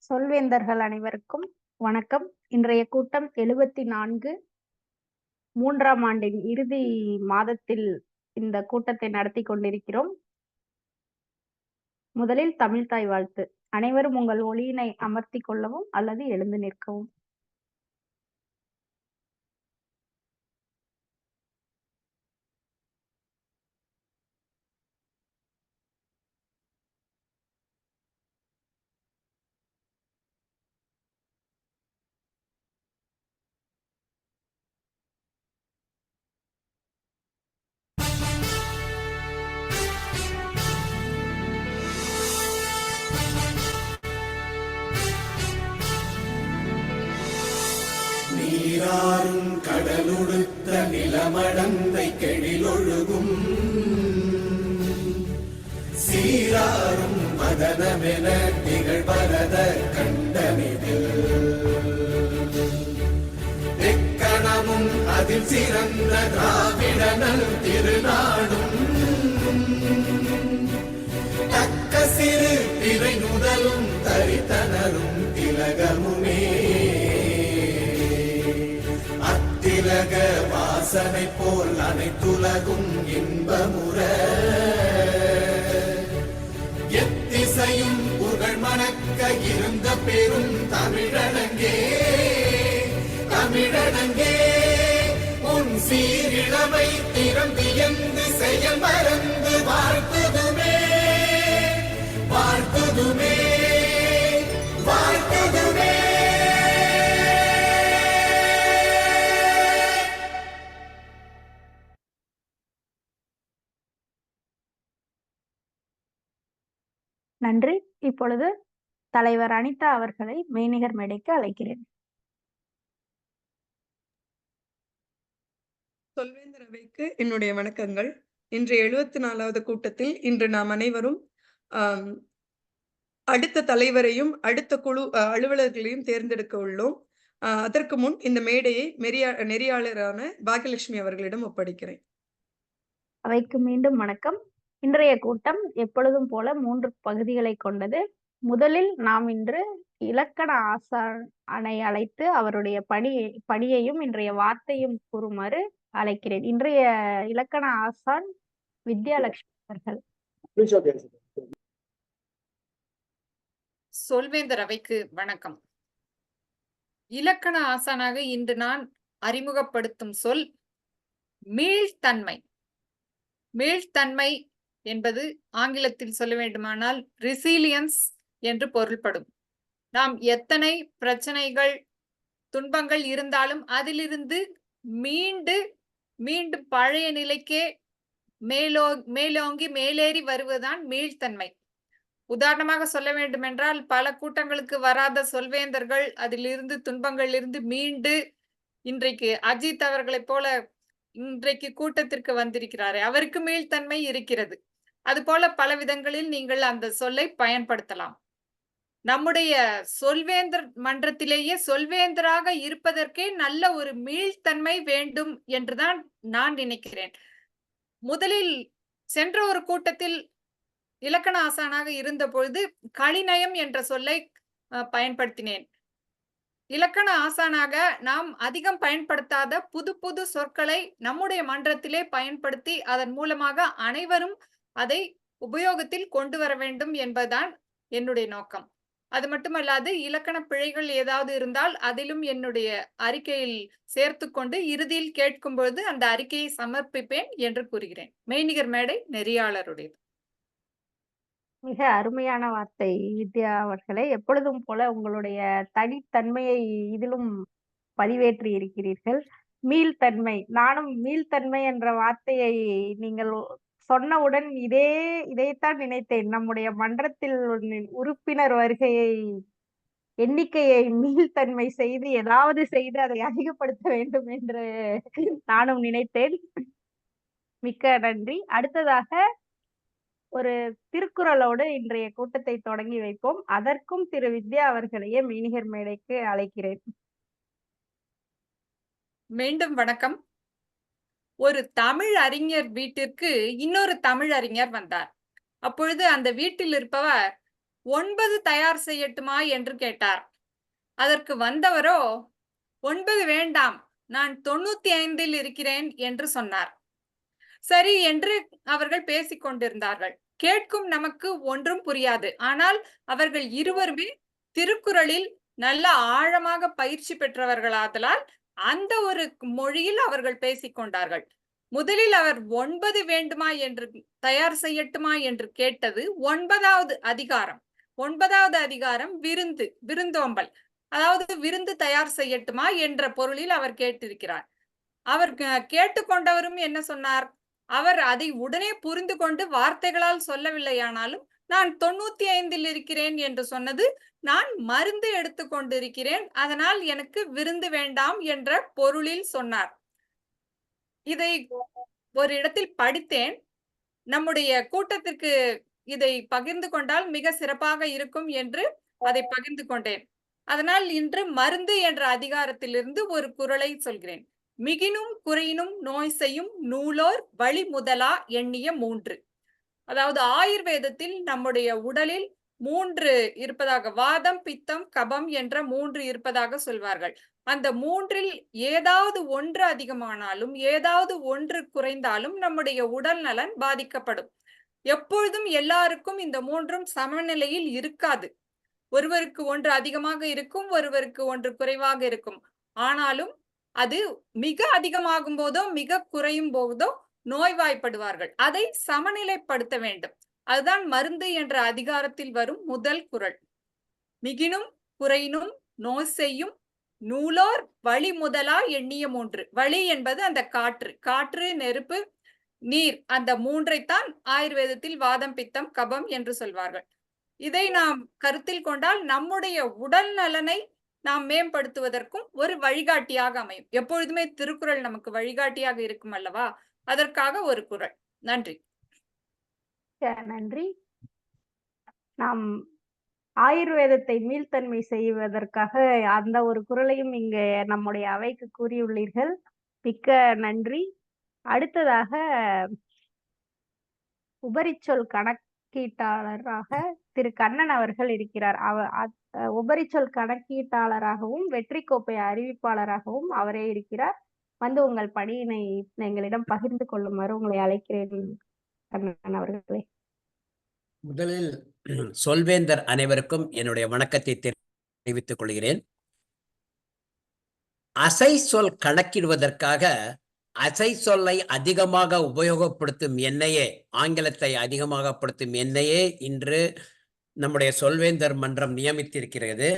சொல்வேந்தர்கள் அனைவருக்கும் வணக்கம். இன்றைய கூட்டம் 74 3ஆம் ஆண்டின் இறுதி மாதத்தில் இந்த கூட்டத்தை நடத்தி கொண்டிருக்கிறோம். முதலில் தமிழ்த்தாய் வாழ்த்து. அனைவரும் உங்கள் ஒலியினை அமர்த்திக் கொள்ளவும் அல்லது எழுந்து நிற்கவும். நீராறும் கடலுடுத்த நிலமடந்தை கெழிலொழுகும் சீராறும் மதனமென திகழ்வரத கண்டனிதில் எக்கணமும் அதில் சிறந்த திராவிடனல் திருநாடும் தக்க சிறு திரை நுதலும் தரித்தனரும் திலகமுமே திலக வாசனை போல் அனைத்துலகும் இன்பமுற எத்திசையும் புகழ் மணக்க இருந்த பெரும் தமிழனங்கே தமிழனங்கே உன் சீரிழமை திறம்பியந்து செயல் மறந்து வாழ்த்துதுமே வாழ்த்துதுமே வாழ்த்துதுமே. நன்றி. இப்பொழுது தலைவர் அனிதா அவர்களை மெய்நிகர் மேடைக்கு அழைக்கிறேன். சொல்வேந்தர் அவைக்கு என்னுடைய வணக்கங்கள். இன்று 74வது கூட்டத்தில் இன்று நாம் அனைவரும் அடுத்த தலைவரையும் அடுத்த குழு அலுவலர்களையும் தேர்ந்தெடுக்க உள்ளோம். அதற்கு முன் இந்த மேடையை நெறியாளரான பாகியலட்சுமி அவர்களிடம் ஒப்படைக்கிறேன். அவைக்கு மீண்டும் வணக்கம். இன்றைய கூட்டம் எப்பொழுதும் போல 3 பகுதிகளை கொண்டது. முதலில் நாம் இன்று இலக்கண ஆசானை அழைத்து அவருடைய பணியையும் இன்றைய வார்த்தையும் கூறுமாறு அழைக்கிறேன். இன்றைய இலக்கண ஆசான் வித்யாலட்சுமி அவர்கள். சொல்வேந்தர் அவைக்கு வணக்கம். இலக்கண ஆசானாக இன்று நான் அறிமுகப்படுத்தும் சொல் மீள்தன்மை. மீள்தன்மை என்பது ஆங்கிலத்தில் சொல்ல வேண்டுமானால் ரெசிலியன்ஸ் என்று பொருள்படும். நாம் எத்தனை பிரச்சனைகள் துன்பங்கள் இருந்தாலும் அதிலிருந்து மீண்டும் பழைய நிலைக்கே மேலோங்கி மேலேறி வருவதுதான் மீள்தன்மை. உதாரணமாக சொல்ல வேண்டும் என்றால், பல கூட்டங்களுக்கு வராத சொல்வேந்தர்கள் அதிலிருந்து துன்பங்களிலிருந்து மீண்டு இன்றைக்கு அஜித் அவர்களைப் போல இன்றைக்கு கூட்டத்திற்கு வந்திருக்கிறாரே, அவருக்கு மீள்தன்மை இருக்கிறது. அதுபோல பல விதங்களில் நீங்கள் அந்த சொல்லை பயன்படுத்தலாம். நம்முடைய சொல்வேந்தர் மன்றத்திலேயே சொல்வேந்தராக இருப்பதற்கே நல்ல ஒரு மீள்தன்மை வேண்டும் என்றுதான் நான் நினைக்கிறேன். முதலில் சென்ற ஒரு கூட்டத்தில் இலக்கண ஆசானாக இருந்த பொழுது கலிநயம் என்ற சொல்லை பயன்படுத்தினேன். இலக்கண ஆசானாக நாம் அதிகம் பயன்படுத்தாத புது புது சொற்களை நம்முடைய மன்றத்திலே பயன்படுத்தி அதன் மூலமாக அனைவரும் அதை உபயோகத்தில் கொண்டு வர வேண்டும் என்பதுதான் என்னுடைய நோக்கம். அது மட்டுமல்லாது இலக்கண பிழைகள் ஏதாவது இருந்தால் அதிலும் என்னுடைய அறிக்கையில் சேர்த்து கொண்டு இறுதியில் கேட்கும் பொழுது அந்த அறிக்கையை சமர்ப்பிப்பேன் என்று கூறுகிறேன். மெய்நிகர் மேடை நெறியாளருடையது. மிக அருமையான வார்த்தை வித்யா அவர்களே. எப்பொழுதும் போல உங்களுடைய தனித்தன்மையை இதிலும் பதிவேற்றி இருக்கிறீர்கள். மீள்தன்மை. நானும் மீள்தன்மை என்ற வார்த்தையை நீங்கள் சொன்னவுடன் இதைத்தான் நினைத்தேன். நம்முடைய மன்றத்தில் உறுப்பினர் வருகையை எண்ணிக்கையை மீள்தன்மை செய்து ஏதாவது செய்து அதை அதிகப்படுத்த வேண்டும் என்று நானும் நினைத்தேன். மிக்க நன்றி. அடுத்ததாக ஒரு திருக்குறளோடு இன்றைய கூட்டத்தை தொடங்கி வைப்போம். அதற்கும் திரு வித்யா அவர்களையே மெய்நிகர் மேடைக்கு அழைக்கிறேன். மீண்டும் வணக்கம். ஒரு தமிழ் அறிஞர் வீட்டிற்கு இன்னொரு தமிழ் அறிஞர் வந்தார். அப்பொழுது அந்த வீட்டில் இருப்பவர் 9 தயார் செய்யட்டுமா என்று கேட்டார். அதற்கு வந்தவரோ 9 வேண்டாம், நான் 95ல் இருக்கிறேன் என்று சொன்னார். சரி என்று அவர்கள் பேசிக் கொண்டிருந்தார்கள். கேட்கும் நமக்கு ஒன்றும் புரியாது. ஆனால் அவர்கள் இருவருமே திருக்குறளில் நல்ல ஆழமாக பயிற்சி பெற்றவர்களாதலால் அந்த ஒரு மொழியில் அவர்கள் பேசிக் கொண்டார்கள். முதலில் அவர் 9 வேண்டுமா என்று தயார் செய்யட்டுமா என்று கேட்டது 9வது அதிகாரம். 9வது அதிகாரம் விருந்து, விருந்தோம்பல். அதாவது விருந்து தயார் செய்யட்டுமா என்ற பொருளில் அவர் கேட்டிருக்கிறார். அவர் கேட்டுக்கொண்டவரும் என்ன சொன்னார்? அவர் அதை உடனே புரிந்து கொண்டு வார்த்தைகளால் சொல்லவில்லையானாலும் நான் 95ல் இருக்கிறேன் என்று சொன்னது நான் மருந்து எடுத்துக் கொண்டிருக்கிறேன், அதனால் எனக்கு விருந்து வேண்டாம் என்ற பொருளில் சொன்னார். இதை ஒரு இடத்தில் படித்தேன். நம்முடைய கூட்டத்திற்கு இதை பகிர்ந்து கொண்டால் மிக சிறப்பாக இருக்கும் என்று அதை பகிர்ந்து கொண்டேன். அதனால் இன்று மருந்து என்ற அதிகாரத்திலிருந்து ஒரு குறளை சொல்கிறேன். மிகினும் குறையினும் நோய் செய்யும் நூலோர் வழி முதலா எண்ணிய 3. அதாவது ஆயுர்வேதத்தில் நம்முடைய உடலில் 3 இருப்பதாக, வாதம், பித்தம், கபம் என்ற 3 இருப்பதாக சொல்வார்கள். அந்த 3ல் ஏதாவது ஒன்று அதிகமானாலும் ஏதாவது ஒன்று குறைந்தாலும் நம்முடைய உடல் நலன் பாதிக்கப்படும். எப்பொழுதும் எல்லாருக்கும் இந்த 3ம் சமநிலையில் இருக்காது. ஒருவருக்கு ஒன்று அதிகமாக இருக்கும், ஒருவருக்கு ஒன்று குறைவாக இருக்கும். ஆனாலும் அது மிக அதிகமாகும் போதோ மிக குறையும் போதோ நோய்வாய்ப்படுவார்கள். அதை சமநிலைப்படுத்த வேண்டும். அதுதான் மருந்து என்ற அதிகாரத்தில் வரும் முதல் குறள். மிகினும் குறையினும் நோய் செய்யும் நூலோர் வழி முதலா எண்ணிய 3. வழி என்பது அந்த காற்று, காற்று, நெருப்பு, நீர், அந்த 3ஐத்தான் ஆயுர்வேதத்தில் வாதம், பித்தம், கபம் என்று சொல்வார்கள். இதை நாம் கருத்தில் கொண்டால் நம்முடைய உடல் நலனை நாம் மேம்படுத்துவதற்கும் ஒரு வழிகாட்டியாக அமையும். எப்பொழுதுமே திருக்குறள் நமக்கு வழிகாட்டியாக இருக்கும் அல்லவா? அதற்காக ஒரு குறள். நன்றி. நன்றி. நாம் ஆயுர்வேதத்தை மீள்தன்மை செய்வதற்காக அந்த ஒரு குறளையும் இங்கே நம்முடைய அவைக்கு கூறியுள்ளீர்கள். மிக்க நன்றி. அடுத்ததாக உபரிச்சொல் கணக்கீட்டாளராக திரு கண்ணன் அவர்கள் இருக்கிறார். உபரிச்சொல் கணக்கீட்டாளராகவும் வெற்றி கோப்பை அறிவிப்பாளராகவும் அவரே இருக்கிறார். வந்து உங்கள் பணியினை எங்களிடம் பகிர்ந்து கொள்ளுமாறு உங்களை அழைக்கிறேன் கண்ணன் அவர்களே. முதலில் சொல்வேந்தர் அனைவருக்கும் என்னுடைய வணக்கத்தை தெரிவித்துக் கொள்கிறேன். அசை சொல் கணக்கிடுவதற்காக அசை சொல்லை அதிகமாக உபயோகப்படுத்தும் என்னையே, ஆங்கிலத்தை அதிகமாகப்படுத்தும் என்னையே இன்று நம்முடைய சொல்வேந்தர் மன்றம் நியமித்திருக்கிறது.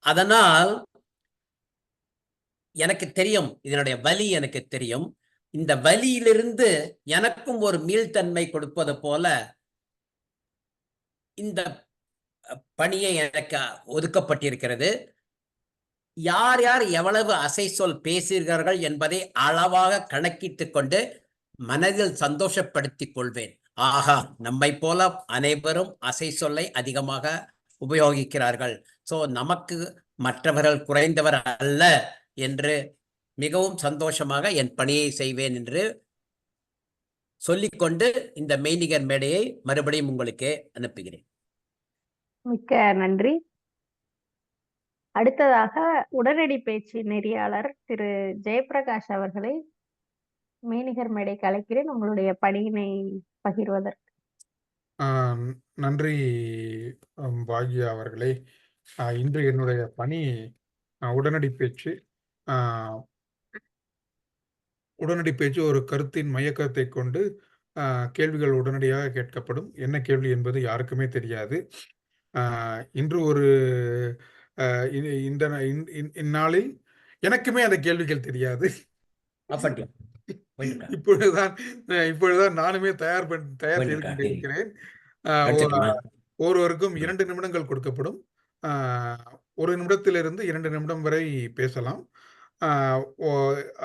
அதனால் எனக்கு தெரியும், இதனுடைய வலி எனக்கு தெரியும். இந்த வலியிலிருந்து எனக்கும் ஒரு மீள்தன்மை கொடுப்பது போல இந்த பணியை எனக்கு ஒதுக்கப்பட்டிருக்கிறது. யார் யார் எவ்வளவு அசை சொல் பேசுகிறார்கள் என்பதை அளவாக கணக்கிட்டுக் கொண்டு மனதில் சந்தோஷப்படுத்திக் கொள்வேன். ஆகா, நம்மை போல அனைவரும் அசை சொல்லை அதிகமாக உபயோகிக்கிறார்கள். சோ நமக்கு மற்றவர்கள் குறைந்தவர் அல்ல என்று மிகவும் சந்தோஷமாக என் பணியை செய்வேன் என்று சொல்லிக்கொண்டு இந்த மெய்நிகர் மேடையை மறுபடியும் உங்களுக்கு அனுப்புகிறேன். மிக்க நன்றி. அடுத்ததாக உடனடி பேச்சு நெறியாளர் திரு ஜெயபிரகாஷ் அவர்களை மெய்நிகர் மேடைக்கு அழைக்கிறேன், உங்களுடைய பணியினை பகிர்வதற்கு. நன்றி பாக்யா அவர்களே. இன்று என்னுடைய பணி உடனடி பேச்சு. உடனடி பேச்சு ஒரு கருத்தின் மையக்கருத்தை கொண்டு கேள்விகள் உடனடியாக கேட்கப்படும். என்ன கேள்வி என்பது யாருக்குமே தெரியாது. இன்று ஒரு இந்த இந்நாளில் எனக்குமே அந்த கேள்விகள் தெரியாது. இப்பொழுதுதான் நானுமே தயார் செய்து கொண்டிருக்கிறேன். ஒருவருக்கும் 2 நிமிடங்கள் கொடுக்கப்படும். 1 நிமிடத்திலிருந்து 2 நிமிடம் வரை பேசலாம்.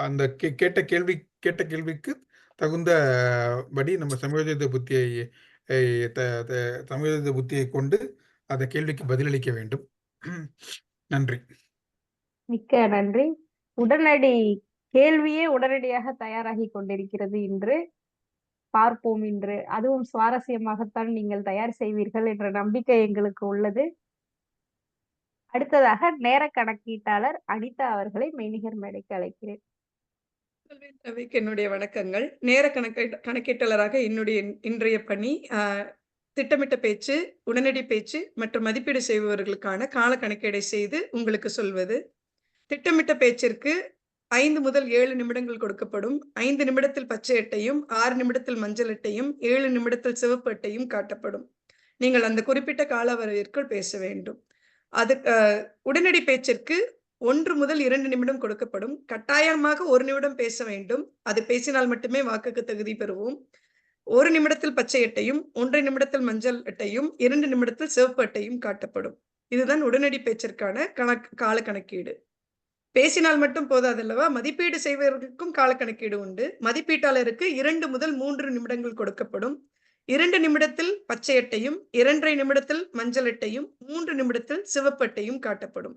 அந்த கேட்ட கேள்விக்கு தகுந்தபடி நம்ம சமயோஜித புத்தியை கொண்டு அந்த கேள்விக்கு பதிலளிக்க வேண்டும். நன்றி. மிக்க நன்றி. உடனடி கேள்வியே உடனடியாக தயாராகி கொண்டிருக்கிறது இன்று. பார்ப்போம் இன்று. அதுவும் சுவாரஸ்யமாகத்தான் நீங்கள் தயார் செய்வீர்கள் என்ற நம்பிக்கை எங்களுக்கு உள்ளது. அடுத்ததாக நேர கணக்கீட்டாளர் அனிதா அவர்களை மெய்நிகர் மேடைக்கு அழைக்கிறேன். சொல்வேந்தர் அவைக்கு என்னுடைய வணக்கங்கள். நேர கணக்கீட்டாளராக என்னுடைய இன்றைய பணி திட்டமிட்ட பேச்சு, உடனடி பேச்சு மற்றும் மதிப்பீடு செய்பவர்களுக்கான கால கணக்கீடை செய்து உங்களுக்கு சொல்வது. திட்டமிட்ட பேச்சிற்கு 5 முதல் 7 நிமிடங்கள் கொடுக்கப்படும். 5 நிமிடத்தில் பச்சை அட்டையும், 6 நிமிடத்தில் மஞ்சள் அட்டையும், 7 நிமிடத்தில் சிவப்பு அட்டையும் காட்டப்படும். நீங்கள் அந்த குறிப்பிட்ட கால அளவிற்குள் பேச வேண்டும். அது உடனடி பேச்சிற்கு 1 முதல் 2 நிமிடம் கொடுக்கப்படும். கட்டாயமாக 1 நிமிடம் பேச வேண்டும். அது பேசினால் மட்டுமே வாக்குக்கு தகுதி பெறுவோம். 1 நிமிடத்தில் பச்சை அட்டையும், 1 நிமிடத்தில் மஞ்சள் அட்டையும், 2 நிமிடத்தில் சிவப்பு அட்டையும் காட்டப்படும். இதுதான் உடனடி பேச்சிற்கான கால கணக்கீடு. பேசினால் மட்டும் போதாதல்லவா, மதிப்பீடு செய்வதற்கும் கால கணக்கீடு உண்டு. மதிப்பீட்டாளருக்கு 2 முதல் 3 நிமிடங்கள் கொடுக்கப்படும். 2 நிமிடத்தில் பச்சை அட்டையும், 2.5 நிமிடத்தில் மஞ்சள் அட்டையும், 3 நிமிடத்தில் சிவப்பு அட்டையும் காட்டப்படும்.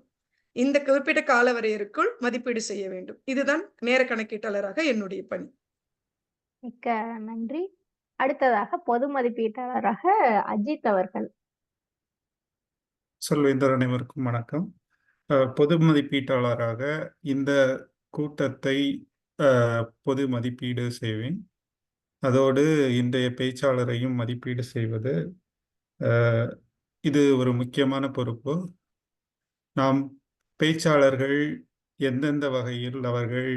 இந்த குறிப்பிட்ட கால வரையறைக்குள் மதிப்பீடு செய்ய வேண்டும். இதுதான் நேர கணக்கீட்டாளராக என்னுடைய பணி. மிக்க நன்றி. அடுத்ததாக பொது மதிப்பீட்டாளராக அஜித் அவர்கள். சொல்வேந்தர் அனைவருக்கும் வணக்கம். பொது மதிப்பீட்டாளராக இந்த கூட்டத்தை பொது மதிப்பீடு செய்வேன். அதோடு இன்றைய பேச்சாளரையும் மதிப்பீடு செய்வது இது ஒரு முக்கியமான பொறுப்பு. நாம் பேச்சாளர்கள் எந்தெந்த வகையில் அவர்கள்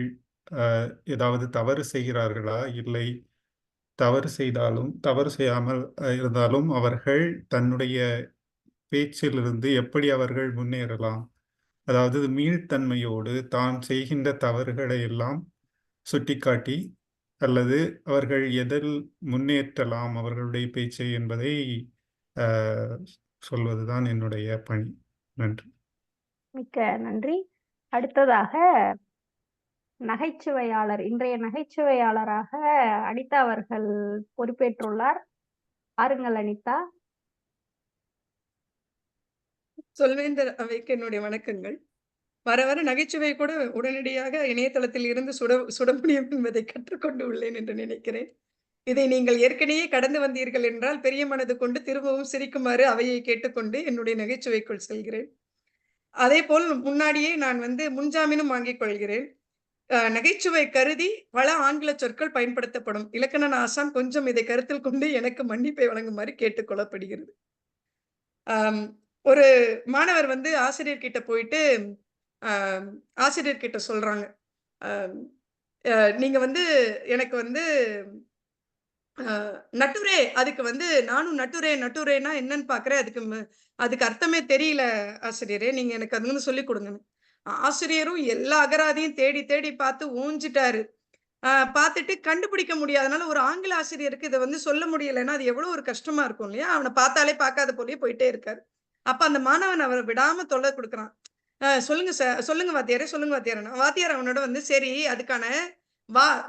ஏதாவது தவறு செய்கிறார்களா, இல்லை தவறு செய்தாலும் தவறு செய்யாமல் இருந்தாலும் அவர்கள் தன்னுடைய பேச்சிலிருந்து எப்படி அவர்கள் முன்னேறலாம், அதாவது மீள்தன்மையோடு தான் செய்கின்ற தவறுகளை எல்லாம் சுட்டிக்காட்டி அல்லது அவர்கள் எதில் முன்னேற்றலாம் அவர்களுடைய பேச்சை என்பதை சொல்வதுதான் என்னுடைய பணி. நன்றி. மிக்க நன்றி. அடுத்ததாக நகைச்சுவையாளர், இன்றைய நகைச்சுவையாளராக அனிதா அவர்கள் பொறுப்பேற்றுள்ளார். ஆருங்கள் அனிதா. சொல்வேந்தர் அவைக்கு என்னுடைய வணக்கங்கள். வர வர நகைச்சுவை கூட உடனடியாக இணையதளத்தில் இருந்து சுட முடியும் என்பதை கற்றுக்கொண்டு உள்ளேன் என்று நினைக்கிறேன். இதை நீங்கள் ஏற்கனவே கடந்து வந்தீர்கள் என்றால் பெரிய மனது கொண்டு திரும்பவும் சிரிக்குமாறு அவையை கேட்டுக்கொண்டு என்னுடைய நகைச்சுவைக்குள் செல்கிறேன். அதே போல் முன்னாடியே நான் முன்ஜாமீனும் வாங்கிக் கொள்கிறேன். நகைச்சுவை கருதி பல ஆங்கில சொற்கள் பயன்படுத்தப்படும். இலக்கண ஆசான் கொஞ்சம் இதை கருத்தில் கொண்டு எனக்கு மன்னிப்பை வழங்குமாறு கேட்டுக்கொள்ளப்படுகிறது. ஒரு மாணவர் ஆசிரியர் கிட்ட போயிட்டு ஆசிரியர் கிட்ட சொல்றாங்க, நீங்க எனக்கு நட்டுரே, அதுக்கு நானும் நட்டுரேனா என்னன்னு பாக்குறேன், அதுக்கு அர்த்தமே தெரியல ஆசிரியரே, நீங்க எனக்கு அது சொல்லி கொடுங்கன்னு. ஆசிரியரும் எல்லா அகராதியும் தேடி தேடி பார்த்து ஊஞ்சிட்டாரு. பார்த்துட்டு கண்டுபிடிக்க முடியாதனால ஒரு ஆங்கில ஆசிரியருக்கு இதை சொல்ல முடியலைன்னா அது எவ்வளவு ஒரு கஷ்டமா இருக்கும் இல்லையா? அவனை பார்த்தாலே பார்க்காத போலயே போயிட்டே இருக்காரு. அப்ப அந்த மாணவன் அவரை விடாம தொல்லை கொடுக்குறான். சொல்லுங்க சார், சொல்லுங்க வாத்தியாரே, சொல்லுங்க வாத்தியாரன். வாத்தியார் அவனோட சரி அதுக்கான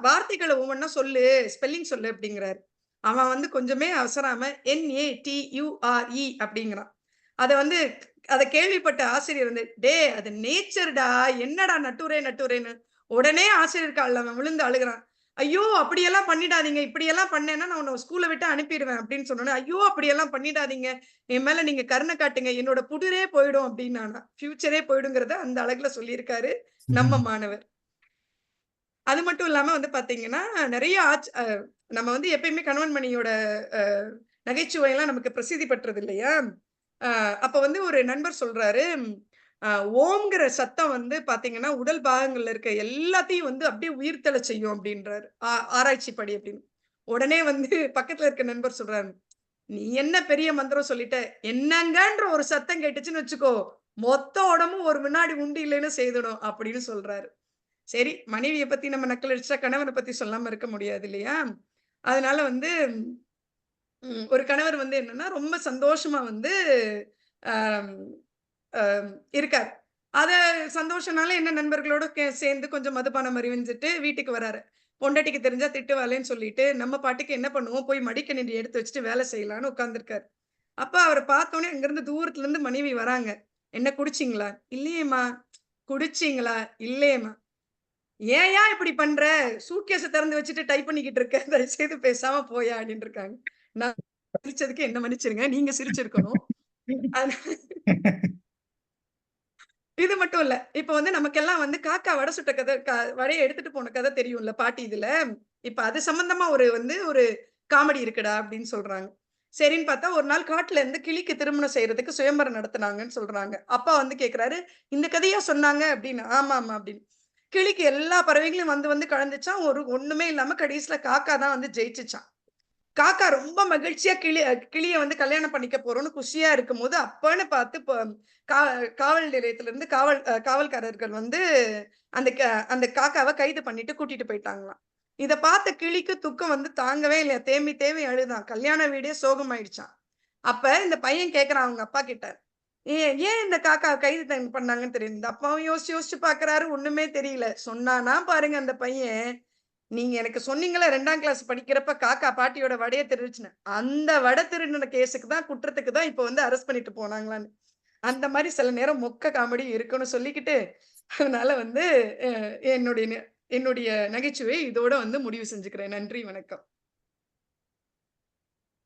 வார்த்தைகளை ஒவ்வொன்னா சொல்லு, ஸ்பெல்லிங் சொல்லு அப்படிங்கிறாரு. அவன் கொஞ்சமே அவசராம NATURE அப்படிங்கிறான். அதை கேள்விப்பட்ட ஆசிரியர் டே அது நேச்சர்டா, என்னடா நட்டுரேன்னு. உடனே ஆசிரியர் காலில் அவன் விழுந்து அழுகிறான். ஐயோ அப்படியெல்லாம் பண்ணிடாதீங்க, இப்படியெல்லாம் பண்ணேன்னா நான் உன்னை ஸ்கூலை விட்டு அனுப்பிடுவேன் அப்படின்னு சொன்னோன்னே, ஐயோ அப்படியெல்லாம் பண்ணிடாதீங்க, என் மேல நீங்க கருணை காட்டுங்க, என்னோட புடிரே போயிடும் அப்படின்னா, ஃபியூச்சரே போயிடுங்கிறத அந்த அழகுல சொல்லியிருக்காரு நம்ம மாணவர். அது மட்டும் இல்லாம பாத்தீங்கன்னா நிறைய நம்ம எப்பயுமே கணவன் மணியோட நகைச்சுவையெல்லாம் நமக்கு பிரசித்தி பெற்றது இல்லையா? அப்ப ஒரு நண்பர் சொல்றாரு, ஓம்ங்கிற சத்தம் பாத்தீங்கன்னா உடல் பாகங்கள்ல இருக்க எல்லாத்தையும் அப்படியே உயிர்த்தெழ செய்யும் அப்படின்றாரு, ஆராய்ச்சி படி அப்படின்னு. உடனே பக்கத்துல இருக்க நண்பர் சொல்றாரு, நீ என்ன பெரிய மந்திரம் சொல்லிட்ட, என்னங்கன்ற ஒரு சத்தம் கேட்டுச்சுன்னு வச்சுக்கோ, மொத்த உடம்பும் ஒரு வினாடி உண்டு இல்லைன்னு செய்திடும் அப்படின்னு சொல்றாரு. சரி, மனைவியை பத்தி நம்ம நக்கல் அடிச்சா கணவனை பத்தி சொல்லாம இருக்க முடியாது இல்லையா? அதனால ஒரு கணவர் என்னன்னா ரொம்ப சந்தோஷமா இருக்காரு. அத சந்தோஷனால என்ன நண்பர்களோட சேர்ந்து கொஞ்சம் மதுபானம் அறிவிஞ்சிட்டு வீட்டுக்கு வராரு. பொண்டாட்டிக்கு தெரிஞ்சா திட்டுவாளேன்னு சொல்லிட்டு நம்ம பாட்டுக்கு என்ன பண்ணுவோம், போய் மடிக்கணினி எடுத்து வச்சுட்டு வேலை செய்யலான்னு உட்கார்ந்துருக்காரு. அப்ப அவரை பார்த்தோன்னே அங்கிருந்து தூரத்துல இருந்து மனைவி வராங்க. என்ன குடிச்சிங்களா? இல்லையேம்மா. குடிச்சிங்களா? இல்லையேம்மா. ஏன்யா இப்படி பண்ற? சூட்கேஸ திறந்து வச்சுட்டு டைப் பண்ணிக்கிட்டு இருக்க. தயவு செய்து பேசாம போயா அப்படின்னு இருக்காங்க. நான் சிரிச்சதுக்கு என்ன மன்னிச்சிருங்க. நீங்க சிரிச்சிருக்கணும். இது மட்டும் இல்ல. இப்ப வந்து நமக்கெல்லாம் வந்து காக்கா வடை சுட்ட கதை வடைய எடுத்துட்டு போன கதை தெரியும்ல பாட்டி இதுல. இப்ப அது சம்பந்தமா ஒரு காமெடி இருக்குடா அப்படின்னு சொல்றாங்க. சரின்னு பார்த்தா ஒரு நாள் காட்டுல இருந்து கிளிக்கு திருமணம் செய்யறதுக்கு சுயம்பரம் நடத்துனாங்கன்னு சொல்றாங்க. அப்பா வந்து கேட்கிறாரு, "இந்த கதையா சொன்னாங்க?" அப்படின்னு. "ஆமாமா" அப்படின்னு. கிளிக்கு எல்லா பறவைகளும் வந்து வந்து கலந்துச்சாம். ஒண்ணுமே இல்லாம கடைசியில காக்கா தான் வந்து ஜெயிச்சுச்சாம். காக்கா ரொம்ப மகிழ்ச்சியா கிளிய வந்து கல்யாணம் பண்ணிக்க போறோம்னு குஷியா இருக்கும்போது, அப்பன்னு பார்த்து கா காவல் நிலையத்துல இருந்து காவல்காரர்கள் வந்து அந்த அந்த காக்காவ கைது பண்ணிட்டு கூட்டிட்டு போயிட்டாங்களாம். இத பார்த்த கிளிக்கு துக்கம் வந்து தாங்கவே இல்லையா. தேம்பி தேம்பி அழுதாம். கல்யாண வீடே சோகமாயிடுச்சாம். அப்ப இந்த பையன் கேட்கிறான் அவங்க அப்பா கிட்ட. ஏன் இந்த காக்காவ கைது பண்ணாங்கன்னு தெரியும். இந்த அப்பாவும் யோசிச்சு யோசிச்சு பார்க்குறாரு. ஒண்ணுமே தெரியல. சொன்னானா பாருங்க அந்த பையன். நீங்க எனக்கு சொன்னீங்கல்ல 2ஆம் கிளாஸ் படிக்கிறப்ப காக்கா பாட்டியோட வடைய திருடுச்சுன்னு. அந்த வடை திருடுன கேஸுக்கு தான் குற்றத்துக்கு தான் இப்ப வந்து அரெஸ்ட் பண்ணிட்டு போனாங்களான்னு. அந்த மாரி சில நேரம் மொக்க காமெடி இருக்குன்னு சொல்லிக்கிட்டு, அதனால வந்து அ என்னுடைய என்னுடைய நகைச்சுவை இதோட வந்து முடிவு செஞ்சுக்கிறேன். நன்றி, வணக்கம்.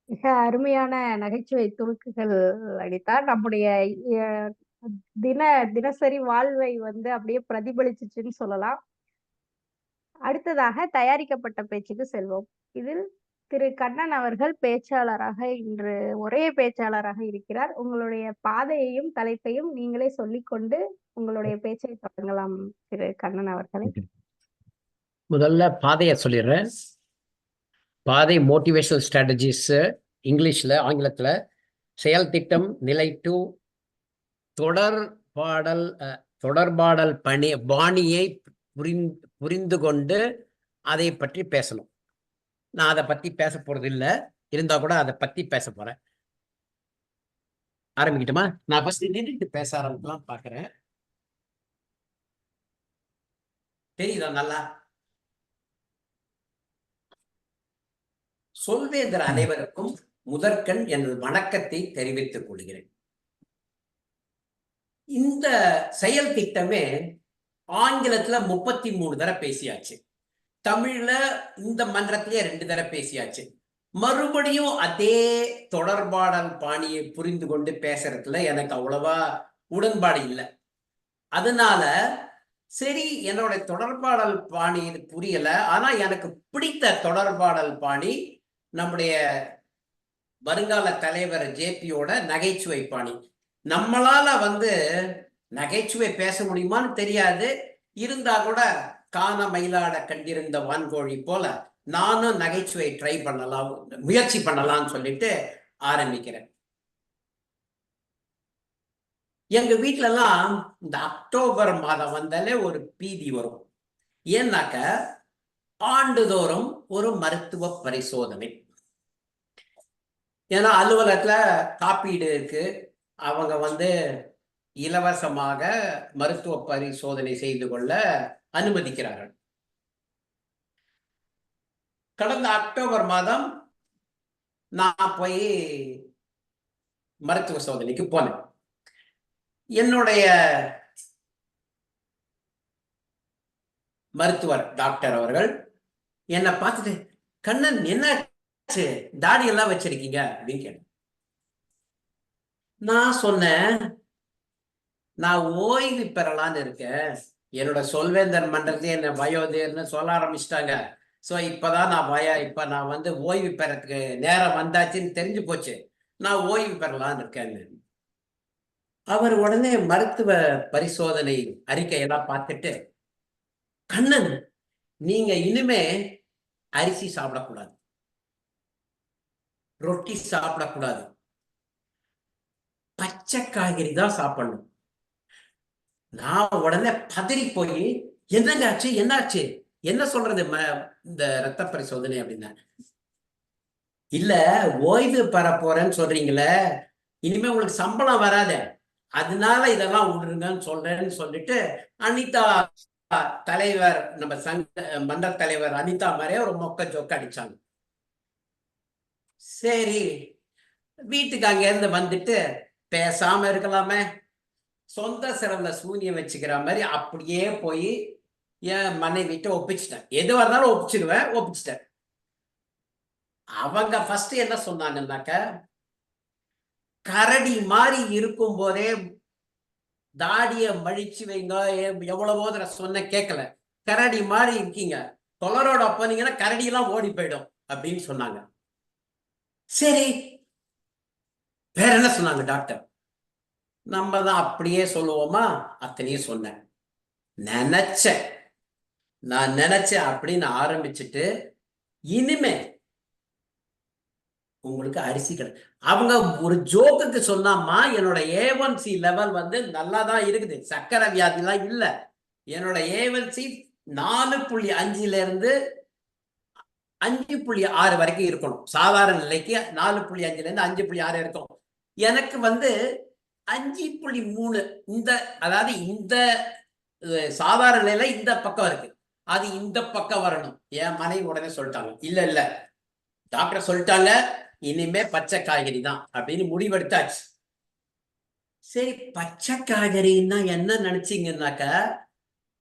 மிக அருமையான நகைச்சுவை துணுக்குகள் அளித்தார். நம்முடைய அ தின தினசரி வாழ்வை வந்து அப்படியே பிரதிபலிச்சுச்சுன்னு சொல்லலாம். அடுத்ததாக தயாரிக்கப்பட்ட பேச்சுக்கு செல்வோம். இதில் திரு கண்ணன் அவர்கள் பேச்சாளராக இன்று ஒரே பேச்சாளராக இருக்கிறார். உங்களுடைய பாதையையும் தலைப்பையும் நீங்களே சொல்லிக்கொண்டு உங்களுடைய பேச்சை தொடங்கலாம் திரு கண்ணன் அவர்களே. முதல்ல பாதையை சொல்லிடுறேன். பாதை மோட்டிவேஷனல் ஸ்ட்ராட்டஜிஸ் இங்கிலீஷ்ல, ஆங்கிலத்துல. செயல் திட்டம் நிலை 2 தொடர்பாடல் பாணியை புரிந்து கொண்டு அதை பற்றி பேசணும். நான் அதை பத்தி பேச போறது இல்லை, இருந்தா கூட அதை பத்தி பேச போறேன். ஆரம்பிக்கட்டுமா? நான் ஃபர்ஸ்ட் நின்றுட்டு பேச ஆரம்பிக்கலாம் பாக்குறேன். தெரியுதா நல்லா? சொல்வேந்தர் அனைவருக்கும் முதற்கண் எனது வணக்கத்தை தெரிவித்துக் கொள்கிறேன். இந்த செயல் திட்டமே ஆங்கிலத்துல 33 தடவை பேசியாச்சு. தமிழ்ல இந்த மன்றத்திலேயே 2 தடவை பேசியாச்சு. மறுபடியும் அதே தொடர்பாடல் பாணியை புரிந்து கொண்டு பேசுறதுல எனக்கு அவ்வளவா உடன்பாடு இல்லை. அதனால சரி, என்னோட தொடர்பாடல் பாணி இது புரியல. ஆனா எனக்கு பிடித்த தொடர்பாடல் பாணி நம்முடைய வருங்கால தலைவர் ஜேபியோட நகைச்சுவை பாணி. நம்மளால வந்து நகைச்சுவை பேச முடியுமான்னு தெரியாது. இருந்தா கூட காண மயிலாட கண்டிருந்த வான்கோழி போல நானும் நகைச்சுவை ட்ரை பண்ணலாம், முயற்சி பண்ணலாம்னு சொல்லிட்டு ஆரம்பிக்கிறேன். எங்க வீட்டுல எல்லாம் இந்த அக்டோபர் மாதம் வந்தாலே ஒரு பீதி வரும். ஏன்னாக்க ஆண்டுதோறும் ஒரு மருத்துவ பரிசோதனை. ஏன்னா அலுவலகத்துல காப்பீடு இருக்கு. அவங்க வந்து இலவசமாக மருத்துவ பரிசோதனை செய்து கொள்ள அனுமதிக்கிறார்கள். கடந்த அக்டோபர் மாதம் நான் போய் மருத்துவ சோதனைக்கு போனேன். என்னுடைய மருத்துவர் டாக்டர் அவர்கள் என்னை பார்த்துட்டு, கண்ணன் என்னாச்சு, தாடி எல்லாம் வச்சிருக்கீங்க அப்படின்னு கேட்டேன். நான் சொன்னேன், நான் ஓய்வு பெறலான்னு இருக்கேன். என்னோட சொல்வேந்தர் மன்றத்தையே என்ன வயோதிகர்னு சொல்ல ஆரம்பிச்சிட்டாங்க. ஸோ இப்பதான் நான் வந்து ஓய்வு பெறத்துக்கு நேரம் வந்தாச்சுன்னு தெரிஞ்சு போச்சு. நான் ஓய்வு பெறலான்னு இருக்கேன்னு. அவர் உடனே மருத்துவ பரிசோதனை அறிக்கையெல்லாம் பார்த்துட்டு, கண்ணன் நீங்க இனிமே அரிசி சாப்பிடக்கூடாது, ரொட்டி சாப்பிடக்கூடாது, பச்சை காய்கறி தான் சாப்பிடணும். நான் உடனே பதறி போய், என்னங்க ஆச்சு, என்னாச்சு, என்ன சொல்றது இந்த ரத்த பரிசோதனை அப்படின்னா, இல்ல ஓய்வு பெற போறேன்னு சொல்றீங்களே, இனிமே உங்களுக்கு சம்பளம் வராத, அதனால இதெல்லாம் விடுங்கன்னு சொல்றேன்னு சொல்லிட்டு அனிதா தலைவர், நம்ம மன்ற தலைவர் அனிதா மாதிரியே ஒரு மொக்க ஜோக்க அடிச்சாங்க. சரி, வீட்டுக்கு அங்க இருந்து வந்துட்டு பேசாம இருக்கலாமே, சொந்த சிறந்த சூனியம் வச்சுக்கிற மாதிரி அப்படியே போய் என் மனைவிட்ட ஒப்பிச்சிட்டேன். எதுவா இருந்தாலும் ஒப்பிச்சிட்டேன். அவங்க ஃபர்ஸ்ட் என்ன சொன்னாங்கன்னாக்க, கரடி மாதிரி இருக்கும் போதே தாடிய மழிச்சு வைங்க, எவ்வளவோ தடவை சொன்ன கேட்கல. கரடி மாதிரி இருக்கீங்க, கொலரோட போனீங்கன்னா கரடி எல்லாம் ஓடி போயிடும் அப்படின்னு சொன்னாங்க. சரி, வேற என்ன சொன்னாங்க டாக்டர்? நம்ம தான் அப்படியே சொல்லுவோமா? அத்தனையும் சொன்னேன். நான் நினைச்சேன் அப்படின்னு ஆரம்பிச்சுட்டு, இனிமே உங்களுக்கு அரிசி கிடையாது. அவங்க ஒரு ஜோக்குக்கு சொன்னாமா, என்னோட A1C லெவல் வந்து நல்லா தான் இருக்குது, சக்கரை வியாதிலாம் இல்ல. என்னோட A1C 4.5 இருந்து 5.6 வரைக்கும் இருக்கணும். சாதாரண நிலைக்கு 4.5 இருந்து 5.6 இருக்கும். எனக்கு வந்து 5.3 இந்த, அதாவது இந்த சாதாரண நிலையில இந்த பக்கம் இருக்கு, அது இந்த பக்கம் வரணும். என் மனைவி உடனே சொல்லிட்டாங்க, இல்ல டாக்டர் சொல்லிட்டாங்க, இனிமே பச்சை காய்கறி தான் அப்படின்னு முடிவெடுத்தாச்சு. சரி, பச்சை காய்கறின்னா என்ன நினைச்சீங்கன்னாக்க,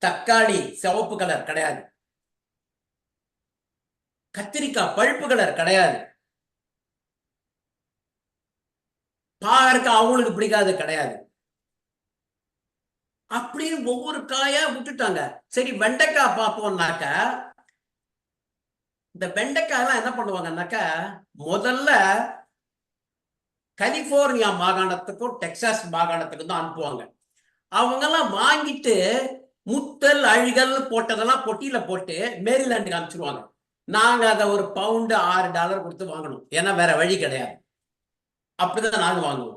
தக்காளி சிவப்பு கலர் கிடையாது, கத்திரிக்காய் பழுப்பு கலர் கிடையாது, பாகற்காய் அவங்களுக்கு பிடிக்காது கிடையாது, அப்படின்னு ஒவ்வொரு காயா விட்டுட்டாங்க. சரி, வெண்டைக்காய் பார்ப்போம்னாக்க, இந்த வெண்டைக்காய் எல்லாம் என்ன பண்ணுவாங்கன்னாக்கா, முதல்ல கலிபோர்னியா மாகாணத்துக்கும் டெக்சாஸ் மாகாணத்துக்கும் தான் அனுப்புவாங்க. அவங்க எல்லாம் வாங்கிட்டு முத்தல் அழுகல் போட்டதெல்லாம் பொட்டியில போட்டு மேரிலாண்டுக்கு அனுப்பிச்சிருவாங்க. நாங்க அதை ஒரு பவுண்டு $6 கொடுத்து வாங்கணும், ஏன்னா வேற வழி கிடையாது. அப்படிதான் நாங்க வாங்குவோம்.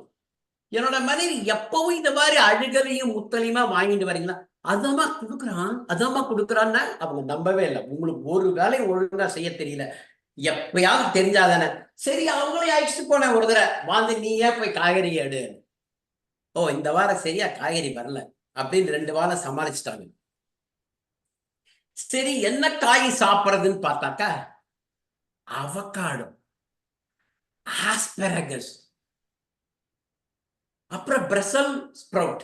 என்னோட மனைவி எப்பவும் இந்த மாதிரி அழுகலையும் முத்தலையுமா வாங்கிட்டு வரீங்களா, அதாம்மா கொடுக்குறான்னா அவங்க நம்பவே இல்லை. உங்களுக்கு ஒரு வேலையை ஒழுங்கா செய்ய தெரியல, எப்பயாவது தெரிஞ்சாதானே. சரி, அவங்களையும் அழைச்சிட்டு போனேன் ஒரு தடவை, வாங்க நீயே போய் காய்கறி எடு. ஓ, இந்த வாரம் சரியா காய்கறி வரல அப்படின்னு 2 வாரம் சமாளிச்சுட்டாங்க. சரி, என்ன காய் சாப்பிட்றதுன்னு பார்த்தாக்கா, அவகாடோ, ஆஸ்பரகஸ், அப்புறம் பிரசல் ஸ்ப்ரவுட்.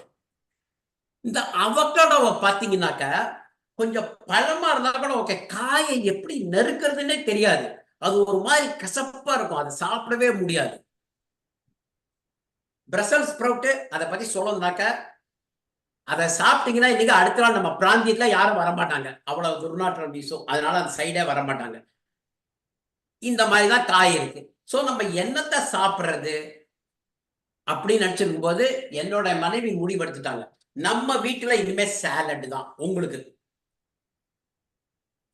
இந்த அவகாடோவை பார்த்தீங்கன்னாக்க கொஞ்சம் பழமா இருந்தா கூட ஓகே, காயை எப்படி நறுக்கிறதுன்னே தெரியாது, அது ஒரு மாதிரி கசப்பா இருக்கும், அதை சாப்பிடவே முடியாது. பிரசல் ஸ்ப்ரவுட் அதை பத்தி சொல்லணும்னாக்க, அதை சாப்பிட்டீங்கன்னா இன்னைக்கு அடுத்த நாள் நம்ம பிராந்தியத்துல யாரும் வரமாட்டாங்க, அவ்வளவு துர்நாற்றம் வீசும், அதனால அந்த சைடே வரமாட்டாங்க. இந்த மாதிரிதான் காய் இருக்கு. சோ நம்ம என்னத்தை சாப்பிடுறது அப்படின்னு நினைச்சிருக்கும் போது என்னோட மனைவி முடிவெடுத்துட்டாங்க, நம்ம வீட்டுல இனிமே சாலட் தான் உங்களுக்கு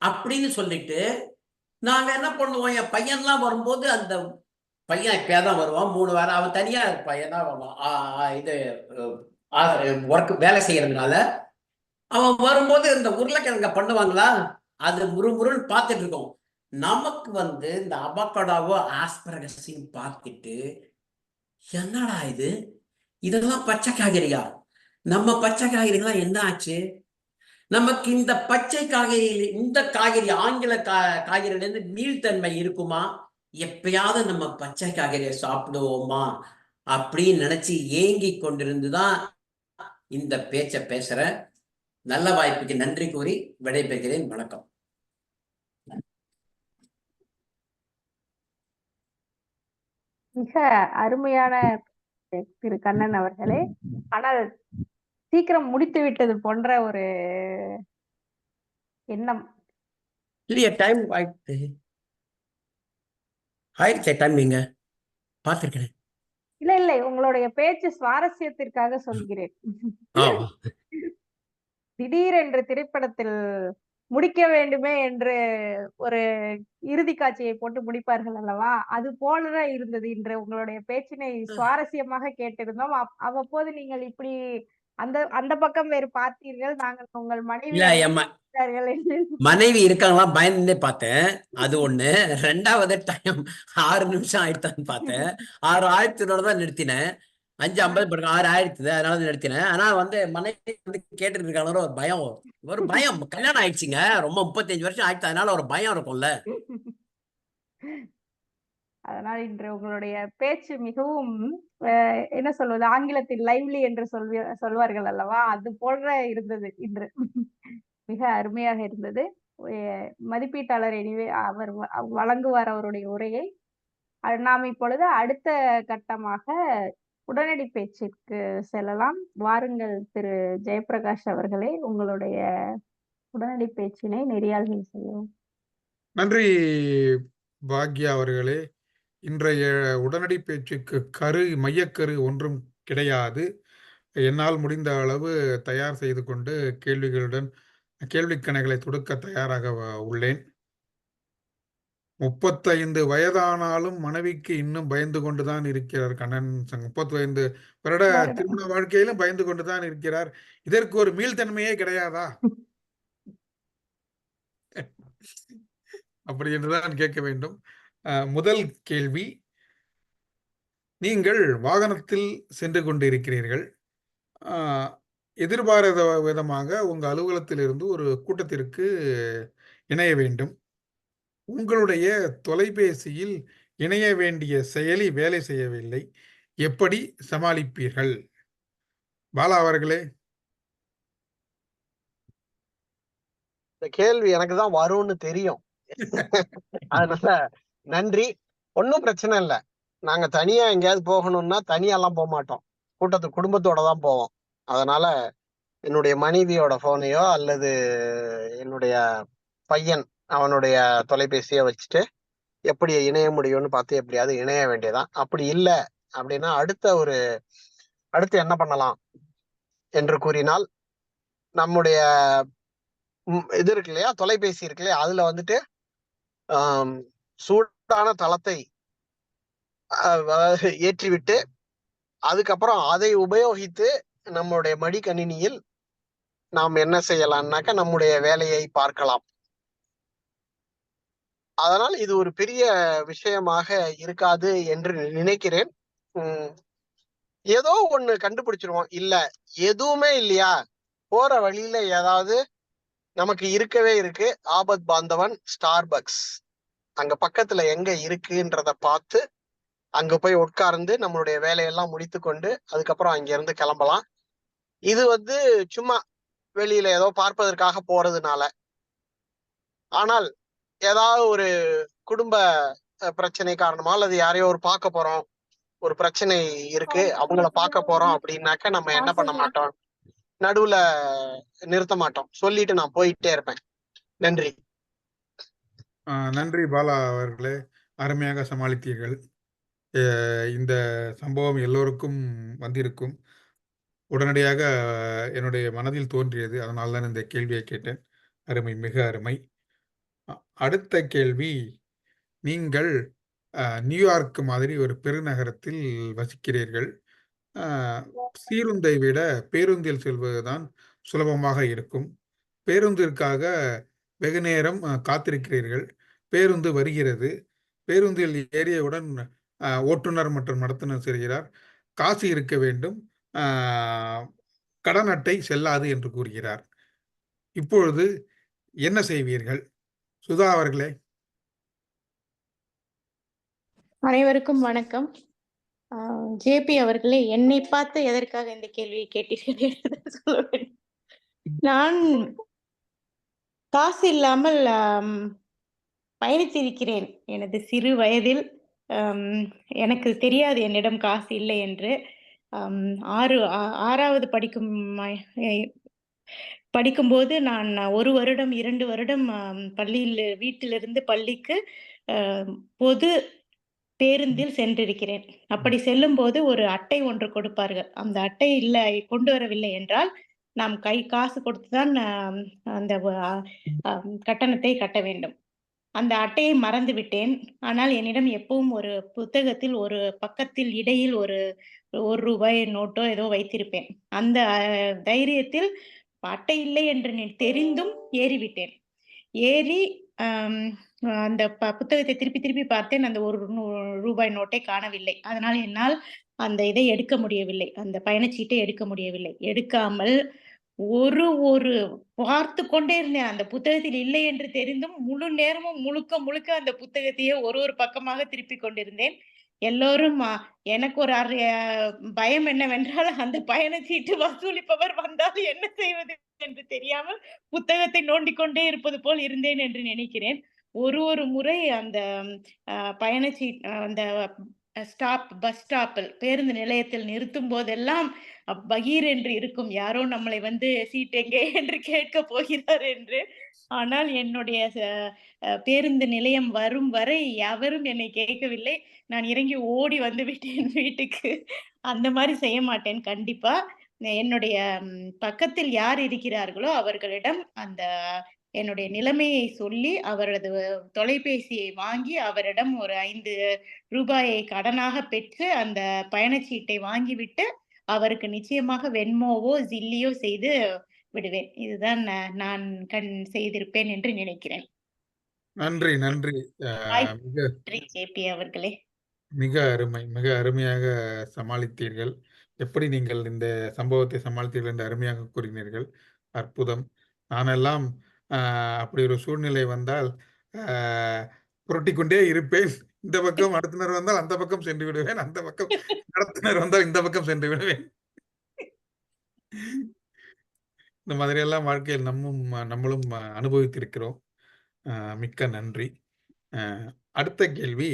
அப்படின்னு சொல்லிட்டு, நாங்க என்ன பண்ணுவோம், என் பையன்லாம் வரும்போது, அந்த பையன் எப்பயாதான் வருவான், 3 வாரம் அவன் தனியா பையனா இது ஒர்க் வேலை செய்யறதுனால, அவன் வரும்போது இந்த உருளைக்கிழங்க பண்ணுவாங்களா, அது முறுமுறுன்னு பார்த்துட்டு இருக்கோம். நமக்கு வந்து இந்த அவகாடோவோ ஆஸ்பரகஸையும் பார்த்துட்டு, என்னடா இது, இதெல்லாம் பச்சை காய்கறியா, நம்ம பச்சை காய்கறிலாம் என்ன ஆச்சு, நமக்கு இந்த பச்சை காய்கறி, இந்த காய்கறி ஆங்கில காய்கறில இருந்து மீள்தன்மை இருக்குமா, எப்பயாவது நம்ம பச்சை காய்கறியை சாப்பிடுவோமா அப்படின்னு நினைச்சு ஏங்கி கொண்டிருந்துதான் இந்த பேச்சை பேசுறேன். நல்ல வாய்ப்புக்கு நன்றி கூறி விடைபெறுகிறேன். வணக்கம். மிக அருமையான திரு கண்ணன் அவர்களே. ஆனால் சீக்கிரம் முடித்து விட்டது போன்ற ஒரு எண்ணம். இல்லையா, டைம் ஆயிடுச்சு, டைம் நீங்க பார்த்திருக்கேன். இல்லை, உங்களுடைய பேச்சு சுவாரஸ்யத்திற்காக சொல்கிறேன். திடீரென்று திரைப்படத்தில் முடிக்க வேண்டுமே என்று ஒரு இறுதி காட்சியை போட்டு முடிப்பார்கள் அல்லவா, அது போலதான் இருந்தது இன்று. உங்களுடைய பேச்சினை சுவாரஸ்யமாக கேட்டிருந்தோம். அவ்வப்போது நீங்கள் இப்படி அந்த அந்த பக்கம் வேறு பார்த்தீர்கள், நாங்கள் உங்கள் மனைவி இருக்காங்களா பயந்துட்டே பார்த்தேன், அது ஒண்ணு. 2வது டைம் 6 நிமிஷம் ஆயிடுத்தான்னு பார்த்தேன், 6 ஆயிரத்தினோடதான் நிறுத்தினேன். 5:50 6 ஆயிடுச்சு, அதனால நிறுத்தினேன். ஆனா வந்து மனைவி வந்து கேட்டுட்டு இருக்காங்க, ஒரு பயம் கல்யாணம் ஆயிடுச்சுங்க, ரொம்ப 35 வருஷம் ஆயிடுச்சு, அதனால ஒரு பயம் இருக்கும்ல. அதனால் இன்று உங்களுடைய பேச்சு மிகவும் என்ன சொல்வது, ஆங்கிலத்தில் லைவ்லி என்று சொல்வார்கள் அல்லவா, அது போன்ற இருந்தது இன்று. மிக அருமையாக இருந்தது. மதிப்பீட்டாளர் எனிவே அவர் வழங்குவார் அவருடைய உரையை. நாம் இப்பொழுது அடுத்த கட்டமாக உடனடி பேச்சுக்கு செல்லலாம். வாருங்கள் திரு ஜெயப்பிரகாஷ் அவர்களே, உங்களுடைய உடனடி பேச்சினை நெறியாள்கை செய்யவும். நன்றி பாக்யா அவர்களே. இன்றைய உடனடி பேச்சுக்கு மையக்கரு ஒன்றும் கிடையாது. என்னால் முடிந்த அளவு தயார் செய்து கொண்டு கேள்விக்கணைகளை தொடுக்க தயாராக உள்ளேன். 35 வயதானாலும் மனைவிக்கு இன்னும் பயந்து கொண்டுதான் இருக்கிறார் கண்ணன். 35 வருட திருமண வாழ்க்கையிலும் பயந்து கொண்டுதான் இருக்கிறார். இதற்கு ஒரு மீள்தன்மையே கிடையாதா? அப்படி என்றுதான் கேட்க வேண்டும். முதல் கேள்வி, நீங்கள் வாகனத்தில் சென்று கொண்டிருக்கிறீர்கள். எதிர்பாராத விதமாக உங்க அலுவலகத்திலிருந்து ஒரு கூட்டத்திற்கு இணைய வேண்டும். உங்களுடைய தொலைபேசியில் இணைய வேண்டிய செயலி வேலை செய்யவில்லை. எப்படி சமாளிப்பீர்கள்? பாலா அவர்களே. இந்த கேள்வி எனக்கு தான் வரும்னு தெரியும். அதனால நன்றி. ஒன்னும் பிரச்சனை இல்லை. நாங்க தனியா எங்கேயாவது போகணும்னா தனியாலாம் போக மாட்டோம். கூட்டத்துக்கு குடும்பத்தோட தான் போவோம். அதனால என்னுடைய மனைவியோட போனையோ அல்லது என்னுடைய பையன் அவனுடைய தொலைபேசியோ வச்சுட்டு எப்படி இணைய முடியும்னு பார்த்து எப்படியாவது இணைய வேண்டியதான். அப்படி இல்லை அப்படின்னா அடுத்து என்ன பண்ணலாம் என்று கூறினால், நம்முடைய இது இருக்கு இல்லையா, தொலைபேசி இருக்கு இல்லையா, அதுல வந்துட்டு சூடான தளத்தை ஏற்றிவிட்டு அதுக்கப்புறம் அதை உபயோகித்து நம்முடைய மடிக்கணினியில் நாம் என்ன செய்யலாம்னாக்க நம்முடைய வேலையை பார்க்கலாம். அதனால் இது ஒரு பெரிய விஷயமாக இருக்காது என்று நினைக்கிறேன். ஏதோ ஒண்ணு கண்டுபிடிச்சிருவோம். இல்ல எதுவுமே இல்லையா, போற வழியில ஏதாவது நமக்கு இருக்கவே இருக்கு. ஆபத் பாந்தவன் ஸ்டார்பக்ஸ் அங்க பக்கத்துல எங்க இருக்குன்றத பார்த்து அங்க போய் உட்கார்ந்து நம்மளுடைய வேலையெல்லாம் முடித்து கொண்டு அதுக்கப்புறம் அங்க இருந்து கிளம்பலாம். இது சும்மா வெளியில ஏதோ பார்ப்பதற்காக போறதுனால. ஆனால் ஏதாவது ஒரு குடும்ப பிரச்சனை காரணமா அல்லது யாரையோ பார்க்க போறோம், ஒரு பிரச்சனை இருக்கு, அவங்கள பார்க்க போறோம் அப்படின்னாக்க நம்ம என்ன பண்ண மாட்டோம், நடுவுல நிறுத்த மாட்டோம், சொல்லிட்டு நான் போயிட்டே இருப்பேன். நன்றி. நன்றி பாலா அவர்களே, அருமையாக சமாளித்தீர்கள். இந்த சம்பவம் எல்லோருக்கும் வந்திருக்கும். உடனடியாக என்னுடைய மனதில் தோன்றியது, அதனால தான் இந்த கேள்வியை கேட்டேன். அருமை, மிக அருமை. அடுத்த கேள்வி, நீங்கள் நியூயார்க் மாதிரி ஒரு பெருநகரத்தில் வசிக்கிறீர்கள். சீருந்தை விட பேருந்தில் செல்வதுதான் சுலபமாக இருக்கும். பேருந்திற்காக வெகு நேரம் காத்திருக்கிறீர்கள். பேருந்து வருகிறது. பேருந்தில் ஏறியவுடன் ஓட்டுநர் மற்றும் நடத்துனர் சொல்கிறார், காசு இருக்க வேண்டும், கடன் அட்டை செல்லாது என்று கூறுகிறார். இப்பொழுது என்ன செய்வீர்கள்? சுதா அவர்களே. அனைவருக்கும் வணக்கம். ஜேபி அவர்களே, என்னை பார்த்து எதற்காக இந்த கேள்வியை கேட்டீர்கள் சொல்ல வேண்டும். நான் காசு இல்லாமல் பயணித்திருக்கிறேன். எனது சிறு வயதில் எனக்கு தெரியாது என்னிடம் காசு இல்லை என்று. 6வது படிக்கும்போது நான் 1 வருடம் 2 வருடம் வீட்டிலிருந்து பள்ளிக்கு பொது பேருந்தில் சென்றிருக்கிறேன். அப்படி செல்லும் போது ஒரு அட்டை ஒன்று கொடுப்பார்கள். அந்த அட்டை கொண்டு வரவில்லை என்றால் நாம் காசு கொடுத்துதான் அந்த கட்டணத்தை கட்ட வேண்டும். அந்த அட்டையை மறந்து விட்டேன். ஆனால் என்னிடம் எப்பவும் ஒரு புத்தகத்தில் ஒரு பக்கத்தில் இடையில் ஒரு ₹1 நோட்டோ ஏதோ வைத்திருப்பேன். அந்த தைரியத்தில் அட்டை இல்லை என்று தெரிந்தும் ஏறிவிட்டேன். ஏறி அந்த புத்தகத்தை திருப்பி பார்த்தேன். அந்த ₹1 நோட்டை காணவில்லை. அதனால் என்னால் அந்த இதை எடுக்க முடியவில்லை. அந்த பயணச்சீட்டை எடுக்க முடியவில்லை. எடுக்காமல் ஒரு பார்த்து கொண்டே இருந்தேன். அந்த புத்தகத்தில் இல்லை என்று தெரிந்தும் முழு நேரமும் முழுக்க அந்த புத்தகத்தையே ஒரு பக்கமாக திருப்பி கொண்டிருந்தேன். எல்லோரும் எனக்கு ஒரு பயம் என்னவென்றால் அந்த பயணச்சீட்டு வசூலிப்பவர் வந்தால் என்ன செய்வது என்று தெரியாமல் புத்தகத்தை நோண்டிக் கொண்டே இருப்பது போல் இருந்தேன் என்று நினைக்கிறேன். ஒரு முறை அந்த அந்த பஸ் ஸ்டாப்பில் பேருந்து நிலையத்தில் நிறுத்தும் போதெல்லாம் பகீர் என்று இருக்கும், யாரோ நம்மளை வந்து சீட் எங்கே என்று கேட்க போகிறார் என்று. ஆனால் என்னுடைய பேருந்து நிலையம் வரும் வரை எவரும் என்னை கேட்கவில்லை. நான் இறங்கி ஓடி வந்து விட்டேன் வீட்டுக்கு. அந்த மாதிரி செய்ய மாட்டேன் கண்டிப்பா. என்னுடைய பக்கத்தில் யார் இருக்கிறார்களோ அவர்களிடம் அந்த என்னுடைய நிலைமையை சொல்லி அவரது தொலைபேசியை வாங்கி அவரிடம் ஒரு 5 ரூபாயை கடனாக பெற்று அந்த பயணச்சீட்டை வாங்கிவிட்டு அவருக்கு நிச்சயமாக வென்மோவோ ஜில்லியோ செய்து விடுவேன். இதுதான் நான் செய்திருப்பேன் என்று நினைக்கிறேன். நன்றி நன்றி. ஜேபி அவர்களே, மிக அருமை, மிக அருமையாக சமாளித்தீர்கள். எப்படி நீங்கள் இந்த சம்பவத்தை சமாளித்தீர்கள் என்று அருமையாக கூறினீர்கள். அற்புதம். நானெல்லாம் அப்படி ஒரு சூழ்நிலை வந்தால் புரட்டிக்கொண்டே இருப்பேன். இந்த பக்கம் நடத்துனர் வந்தால் அந்த பக்கம் சென்று விடுவேன், அந்த பக்கம் நடத்துனர் வந்தால் இந்த பக்கம் சென்று விடுவேன். இந்த மாதிரியெல்லாம் வாழ்க்கையில் நம்மளும் அனுபவித்திருக்கிறோம். மிக்க நன்றி. அடுத்த கேள்வி,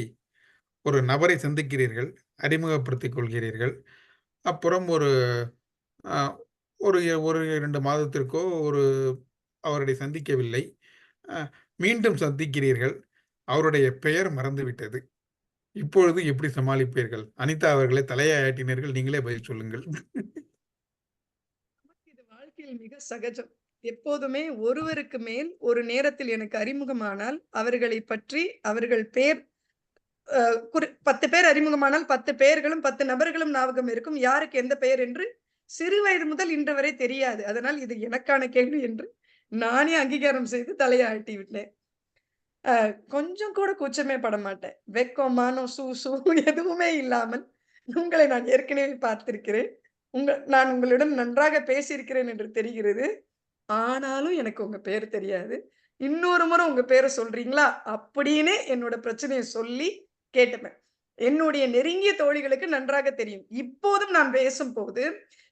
ஒரு நபரை சந்திக்கிறீர்கள், அறிமுகப்படுத்திக் கொள்கிறீர்கள், அப்புறம் ஒரு 2 மாதத்திற்கோ அவரை சந்திக்கவில்லை, மீண்டும் சந்திக்கிறீர்கள், அவருடைய பெயர் மறந்துவிட்டது. இப்பொழுது எப்படி சமாளிப்பீர்கள்? அனிதா அவர்களே, தலையாட்டினீர்கள், நீங்களே பதில் சொல்லுங்கள். இது வாழ்க்கையில் மிக சகஜம். எப்போதுமே ஒருவருக்கு மேல் ஒரு நேரத்தில் எனக்கு அறிமுகமானால் அவர்களை பற்றி அவர்கள் பேர் 10 பேர் அறிமுகமானால் 10 பெயர்களும் 10 நபர்களும் ஞாபகம் இருக்கும். யாருக்கு எந்த பெயர் என்று சிறு வயது முதல் இன்று வரை தெரியாது. அதனால் இது எனக்கான கேள்வி என்று நானே அங்கீகாரம் செய்து தலையாட்டி விட்டேன். கொஞ்சம் கூட கூச்சமே பட மாட்டேன். வெக்கம், மானம், சூ எதுவுமே இல்லாமல் உங்களை நான் ஏற்கனவே பார்த்திருக்கிறேன். நான் உங்களுடன் நன்றாக பேசியிருக்கிறேன் என்று தெரிகிறது. ஆனாலும் எனக்கு உங்க பேர் தெரியாது. இன்னொரு முறை உங்க பேரை சொல்றீங்களா அப்படின்னு என்னோட பிரச்சனையை சொல்லி கேட்டுப்பேன். என்னுடைய நெருங்கிய தோழிகளுக்கு நன்றாக தெரியும். இப்போதும் நான் பேசும்போது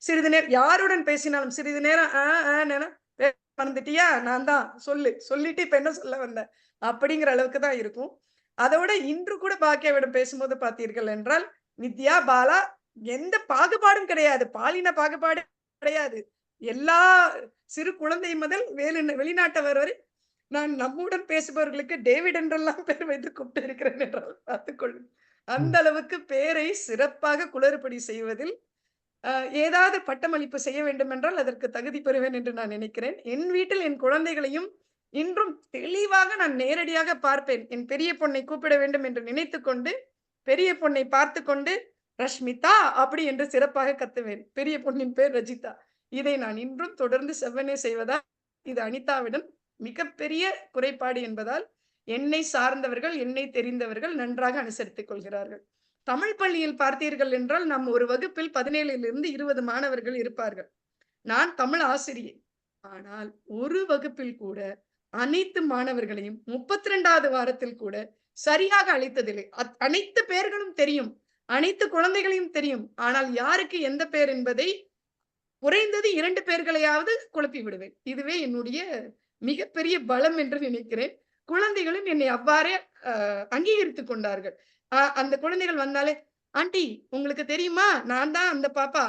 சிறிது நேரம் யாருடன் பேசினாலும் சிறிது நேரம் மறந்துட்டியா, நான் தான் சொல்லிட்டு இப்ப என்ன சொல்ல வந்தேன் அப்படிங்கிற அளவுக்கு தான் இருக்கும். அதோட இன்று கூட பாக்கியாவிடம் பேசும்போது பார்த்தீர்கள் என்றால் வித்யா, பாலா எந்த பாகுபாடும் கிடையாது, பாலின பாகுபாடு கிடையாது. எல்லா சிறு குழந்தை முதல் வெளிநாட்டவர் வரை நான் நம்முடன் பேசுபவர்களுக்கு டேவிட் என்றெல்லாம் பேர் வைத்து கூப்பிட்டு இருக்கிறேன் என்றால் பார்த்துக்கொள்ளும். அந்த அளவுக்கு பேரை சிறப்பாக குளறுபடி செய்வதில் ஏதாவது பட்டமளிப்பு செய்ய வேண்டும் என்றால் அதற்கு தகுதி பெறுவேன் என்று நான் நினைக்கிறேன். என் வீட்டில் என் குழந்தைகளையும் இன்றும் தெளிவாக நான் நேரடியாக பார்ப்பேன். என் பெரிய பொண்ணை கூப்பிட வேண்டும் என்று நினைத்து கொண்டு பெரிய பொண்ணை பார்த்து கொண்டு ரஷ்மிதா அப்படி என்று சிறப்பாக கத்துவேன். பெரிய பொண்ணின் பேர் ரஜிதா. இதை நான் இன்றும் தொடர்ந்து செவ்வனே செய்வதால் இது அனிதாவிடம் மிகப்பெரிய குறைபாடு என்பதால் என்னை சார்ந்தவர்கள், என்னை தெரிந்தவர்கள் நன்றாக அனுசரித்துக் கொள்கிறார்கள். தமிழ் பள்ளியில் பார்த்தீர்கள் என்றால் நம் ஒரு வகுப்பில் 17 20 மாணவர்கள் இருப்பார்கள். நான் தமிழ் ஆசிரியை. ஆனால் ஒரு வகுப்பில் கூட அனைத்து மாணவர்களையும் 32வது வாரத்தில் கூட சரியாக அழைத்ததில்லை. அனைத்து பெயர்களும் தெரியும், அனைத்து குழந்தைகளையும் தெரியும். ஆனால் யாருக்கு எந்த பெயர் என்பதை குறைந்தது 2 பெயர்களையாவது குழப்பி விடுவேன். இதுவே என்னுடைய மிகப்பெரிய பலம் என்று நினைக்கிறேன். குழந்தைகளும் என்னை அவ்வாறே அங்கீகரித்துக் கொண்டார்கள். அந்த குழந்தைகள் வந்தாலே, ஆண்டி உங்களுக்கு தெரியுமா, நான் தான் அந்த பாப்பா.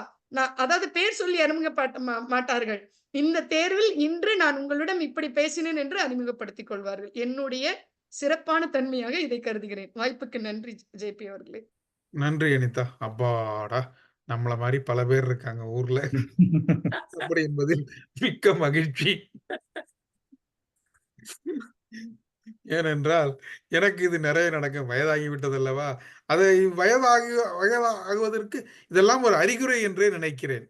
அதாவது பேர் சொல்லி அறிமுகப்படுத்த மாட்டார்கள். இந்த தேர்வில் இன்று நான் உங்களிடம் இப்படி பேசினேன் என்று அறிமுகப்படுத்திக் கொள்வார்கள். என்னுடைய சிறப்பான தன்மையாக இதை கருதுகிறேன். வாய்ப்புக்கு நன்றி ஜேபி அவர்களே. நன்றி அனிதா. அப்பாடா, நம்மள மாதிரி பல பேர் இருக்காங்க ஊர்ல அப்படி என்பதில் மிக்க மகிழ்ச்சி. ஏனென்றால் எனக்கு இது நிறைய நடக்கும். வயதாகி விட்டது அல்லவா, அதை வயதாகுவதற்கு இதெல்லாம் ஒரு அறிகுறி என்றே நினைக்கிறேன்.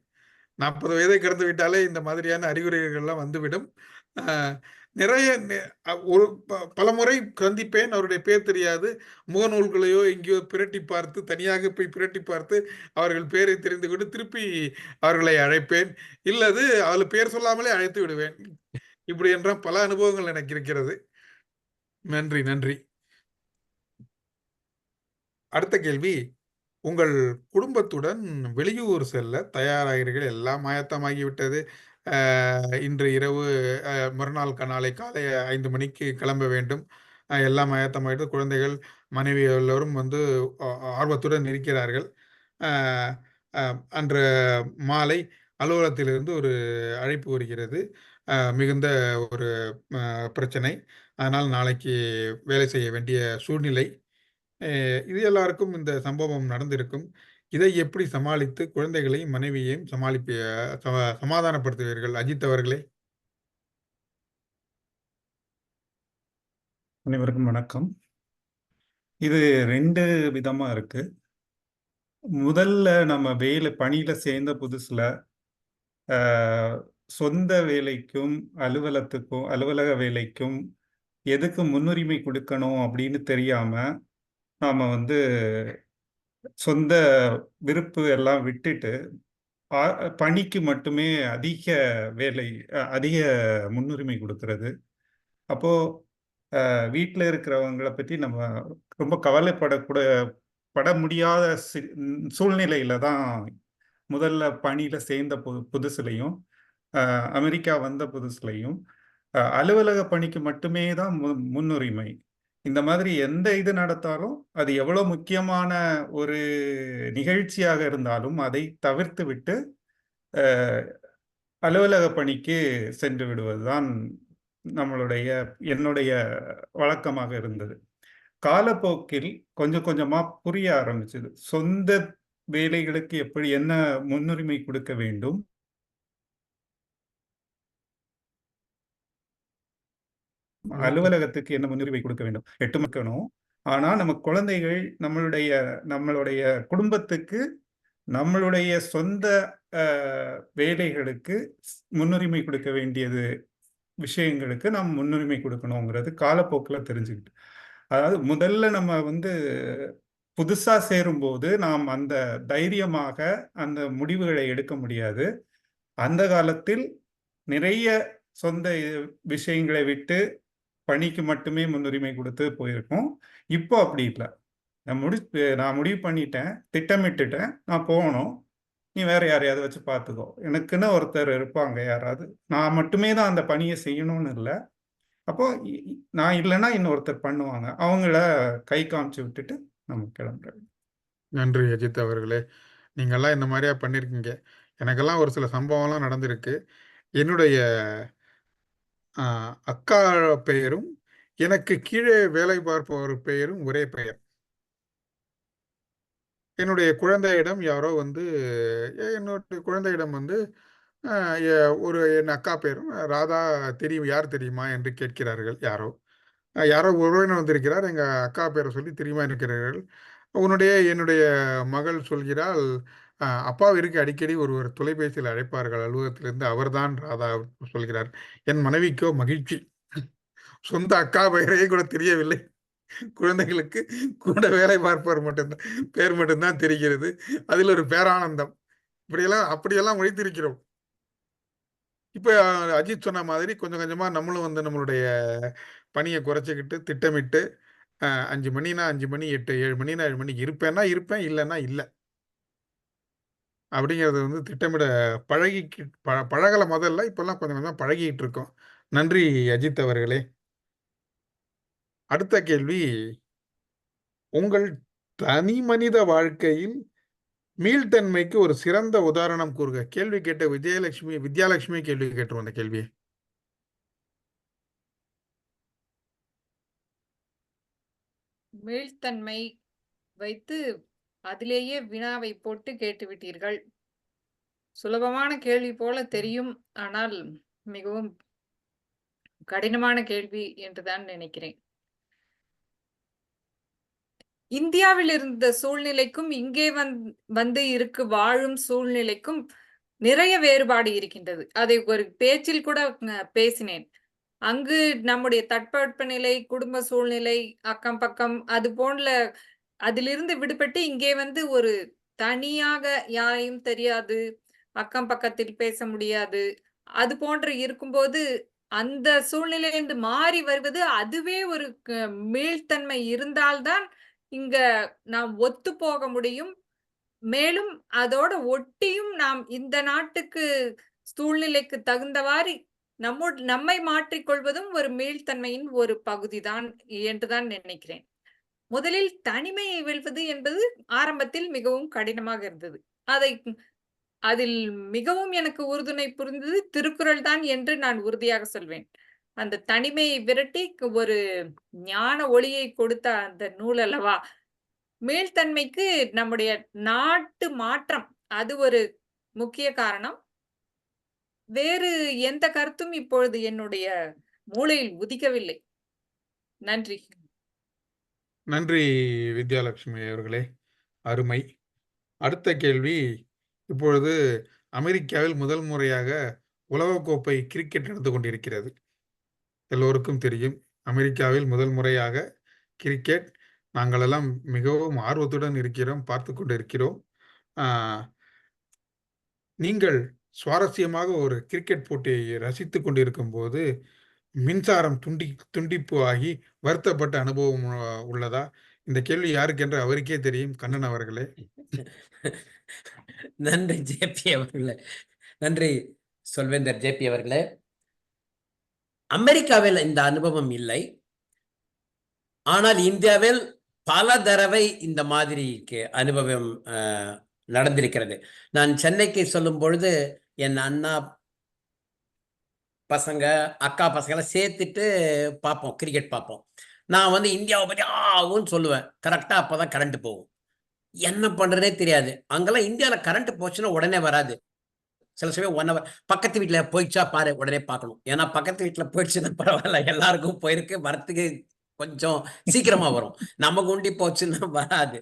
40 வயதை கடந்து விட்டாலே இந்த மாதிரியான அறிகுறிகள்லாம் வந்துவிடும். நிறைய பலமுறை சந்திப்பேன், அவருடைய பேர் தெரியாது. முகநூல்களையோ எங்கேயோ பிரட்டி பார்த்து, தனியாக போய் பிரட்டி பார்த்து அவர்கள் பேரை தெரிந்து கொண்டு திருப்பி அவர்களை அழைப்பேன். இல்லது அவள் பேர் சொல்லாமலே அழைத்து விடுவேன். இப்படி என்ற பல அனுபவங்கள் எனக்கு இருக்கிறது. நன்றி நன்றி. அடுத்த கேள்வி, உங்கள் குடும்பத்துடன் வெளியூர் செல்ல தயாராகிறீர்கள். எல்லாம் ஆயத்தமாகிவிட்டது. இன்று இரவு மறுநாள் நாளை காலை 5 மணிக்கு கிளம்ப வேண்டும். எல்லாம் ஆயத்தமாயிட்டு குழந்தைகள், மனைவி எல்லோரும் வந்து ஆர்வத்துடன் இருக்கிறார்கள். அன்று மாலை அலுவலகத்திலிருந்து ஒரு அழைப்பு வருகிறது. மிகுந்த ஒரு பிரச்சனை. அதனால் நாளைக்கு வேலை செய்ய வேண்டிய சூழ்நிலை. இது எல்லாருக்கும் இந்த சம்பவம் நடந்திருக்கும். இதை எப்படி சமாளித்து குழந்தைகளையும் மனைவியையும் சமாதானப்படுத்துவீர்கள் அஜித் அவர்களே? அனைவருக்கும் வணக்கம். இது 2 விதமா இருக்கு. முதல்ல நம்ம பணியில சேர்ந்த புதுசுல சொந்த வேலைக்கும் அலுவலக வேலைக்கும் எதுக்கு முன்னுரிமை கொடுக்கணும் அப்படின்னு தெரியாம நாம வந்து சொந்த விருப்பு எல்லாம் விட்டுட்டு பணிக்கு மட்டுமே அதிக முன்னுரிமை கொடுக்கறது. அப்போ வீட்டில் இருக்கிறவங்களை பற்றி நம்ம ரொம்ப பட முடியாத சூழ்நிலையில தான் முதல்ல பணியில சேர்ந்த புதுசுலையும் அமெரிக்கா வந்த புதுசுலையும் அலுவலக பணிக்கு மட்டுமே தான் முன்னுரிமை. இந்த மாதிரி எந்த இது நடத்தாலும் அது எவ்வளவு முக்கியமான ஒரு நிகழ்ச்சியாக இருந்தாலும் அதை தவிர்த்து விட்டு அலுவலக பணிக்கு சென்று விடுவதுதான் என்னுடைய வழக்கமாக இருந்தது. காலப்போக்கில் கொஞ்சம் கொஞ்சமா புரிய ஆரம்பிச்சது. சொந்த வேலைகளுக்கு என்ன முன்னுரிமை கொடுக்க வேண்டும், அலுவலகத்துக்கு என்ன முன்னுரிமை கொடுக்க வேண்டும், 8 மக்கணும். ஆனா நம்ம குழந்தைகள், நம்மளுடைய குடும்பத்துக்கு, நம்மளுடைய சொந்த வேலைகளுக்கு முன்னுரிமை கொடுக்க வேண்டியது விஷயங்களுக்கு நாம் முன்னுரிமை கொடுக்கணுங்கிறது காலப்போக்கில் தெரிஞ்சுக்கிட்டு. அதாவது முதல்ல நம்ம புதுசா சேரும்போது நாம் அந்த தைரியமாக அந்த முடிவுகளை எடுக்க முடியாது. அந்த காலத்தில் நிறைய சொந்த விஷயங்களை விட்டு பணிக்கு மட்டுமே முன்னுரிமை கொடுத்து போயிருக்கோம். இப்போ அப்படி இல்லை. நான் முடிவு பண்ணிட்டேன், திட்டமிட்டுட்டேன், நான் போகணும், நீ வேற யாரையாவது வச்சு பார்த்துக்கோ, எனக்குன்னு ஒருத்தர் இருப்பாங்க யாராவது, நான் மட்டுமே தான் அந்த பணியை செய்யணும்னு இல்லை. அப்போ நான் இல்லைன்னா இன்னொருத்தர் பண்ணுவாங்க, அவங்கள கை காமிச்சு விட்டுட்டு நம்ம கிளம்புறோம். நன்றி அஜித் அவர்களே. நீங்கள்லாம் இந்த மாதிரியா பண்ணியிருக்கீங்க. எனக்கெல்லாம் ஒரு சில சம்பவம்லாம் நடந்திருக்கு. என்னுடைய அக்கா பெயரும் எனக்கு கீழே வேலை பார்ப்பவர் பெயரும் ஒரே பெயர். என்னுடைய குழந்தையிடம் யாரோ என்னுடைய குழந்தையிடம் என் அக்கா பேரும் ராதா யார் தெரியுமா என்று கேட்கிறார்கள். யாரோ உறவினர் வந்திருக்கிறார், எங்கள் அக்கா பேரை சொல்லி தெரியுமா இருக்கிறார்கள். என்னுடைய மகள் சொல்கிறாள், அப்பாவிற்கு அடிக்கடி ஒருவர் தொலைபேசியில் அழைப்பார்கள் அலுவலகத்திலிருந்து, அவர்தான் ராதா சொல்கிறார். என் மனைவிக்கோ மகிழ்ச்சி, சொந்த அக்கா பெயரையே கூட தெரியவில்லை, குழந்தைகளுக்கு கூட வேலை பார்ப்பவர் பேர் மட்டும்தான் தெரிகிறது. அதில் ஒரு பேரானந்தம். அப்படியெல்லாம் உழைத்திருக்கிறோம். இப்போ அஜித் சொன்ன மாதிரி கொஞ்சம் கொஞ்சமாக நம்மளும் நம்மளுடைய பணியை குறைச்சிக்கிட்டு திட்டமிட்டு 5 மணினா 5 மணி, 7 மணினா 7 மணிக்கு இருப்பேன், இல்லைன்னா இல்லை அப்படிங்கிறது திட்டமிட பழகலை முதல்ல. இப்போல்லாம் கொஞ்சம் கொஞ்சமாக பழகிட்டு இருக்கோம். நன்றி அஜித் அவர்களே. அடுத்த கேள்வி, உங்கள் தனி மனித வாழ்க்கையில் மீள்தன்மைக்கு ஒரு சிறந்த உதாரணம் கூறுக. கேள்வி கேட்ட வித்யாலட்சுமி கேள்வி கேட்டுருவோம் அந்த கேள்வியை. மீள்தன்மை வைத்து அதிலேயே வினாவை போட்டு கேட்டுவிட்டீர்கள். சுலபமான கேள்வி போல தெரியும், ஆனால் மிகவும் கடினமான கேள்வி என்றுதான் நினைக்கிறேன். இந்தியாவில் இருந்த சூழ்நிலைக்கும் இங்கே வந்து வாழும் சூழ்நிலைக்கும் நிறைய வேறுபாடு இருக்கின்றது. அதை ஒரு பேச்சில் கூட பேசினேன். அங்கு நம்முடைய தட்பவெப்பநிலை, குடும்ப சூழ்நிலை, அக்கம் பக்கம் அது போன்ற அதிலிருந்து விடுபட்டு இங்கே வந்து ஒரு தனியாக யாரையும் தெரியாது, அக்கம் பக்கத்தில் பேச முடியாது, அது போன்று இருக்கும்போது அந்த சூழ்நிலையிலிருந்து மாறி வருவது, அதுவே ஒரு மீள்தன்மை இருந்தால்தான் இங்க நாம் ஒத்து போக முடியும். மேலும் அதோட ஒட்டியும் நாம் இந்த நாட்டுக்கு சூழ்நிலைக்கு தகுந்தவாறு நம்மை மாற்றிக்கொள்வதும் ஒரு மீள்தன்மையின் ஒரு பகுதிதான் என்றுதான் நினைக்கிறேன். முதலில் தனிமையை வெல்வது என்பது ஆரம்பத்தில் மிகவும் கடினமாக இருந்தது. அதில் மிகவும் எனக்கு உறுதுணை புரிந்தது திருக்குறள் தான் என்று நான் உறுதியாக சொல்வேன். அந்த தனிமையை விரட்டி ஒரு ஞான ஒளியை கொடுத்த அந்த நூல் அல்லவா. மீள்தன்மைக்கு நம்முடைய நாட்டு மாற்றம் அது ஒரு முக்கிய காரணம். வேறு எந்த கருத்தும் இப்பொழுது என்னுடைய மூளையில் உதிக்கவில்லை. நன்றி. நன்றி வித்யாலட்சுமி அவர்களே, அருமை. அடுத்த கேள்வி, இப்பொழுது அமெரிக்காவில் முதல் முறையாக உலகக்கோப்பை கிரிக்கெட் நடந்து கொண்டிருக்கிறது. எல்லோருக்கும் தெரியும், அமெரிக்காவில் முதல் முறையாக கிரிக்கெட். நாங்கள் எல்லாம் மிகவும் ஆர்வத்துடன் இருக்கிறோம், பார்த்து கொண்டு இருக்கிறோம். நீங்கள் சுவாரஸ்யமாக ஒரு கிரிக்கெட் போட்டியை ரசித்து கொண்டிருக்கும் போது மின்சாரம் துண்டிப்பு ஆகி வருத்தப்பட்ட அனுபவம் உள்ளதா? இந்த கேள்வி யாருக்கு என்று அவருக்கே தெரியும், கண்ணன் அவர்களே. நன்றி ஜேபி அவர்களே, நன்றி சொல்வேந்தர் ஜேபி அவர்களே. அமெரிக்காவில் இந்த அனுபவம் இல்லை, ஆனால் இந்தியாவில் பல தடவை இந்த மாதிரி அனுபவம் நடந்திருக்கிறது. நான் சென்னைக்கு சொல்லும் பொழுது என் அண்ணா பசங்க அக்கா பசங்களாம் சேர்த்துட்டு பார்ப்போம், கிரிக்கெட் பார்ப்போம். நான் வந்து இந்தியாவை பற்றி ஆகும்னு சொல்லுவேன். கரெக்டாக அப்போ தான் கரண்ட்டு போகும். என்ன பண்ணுறதே தெரியாது. அங்கெல்லாம் இந்தியாவில் கரண்ட் போச்சுன்னா உடனே வராது. சில சமயம் 1 hour பக்கத்து வீட்டில் போயிடுச்சா பாரு, உடனே பார்க்கணும். ஏன்னா பக்கத்து வீட்டில் போயிடுச்சுன்னா பரவாயில்ல, எல்லாருக்கும் போயிருக்கு, வரத்துக்கு கொஞ்சம் சீக்கிரமா வரும். நமக்கு உண்டி போச்சுன்னா வராது.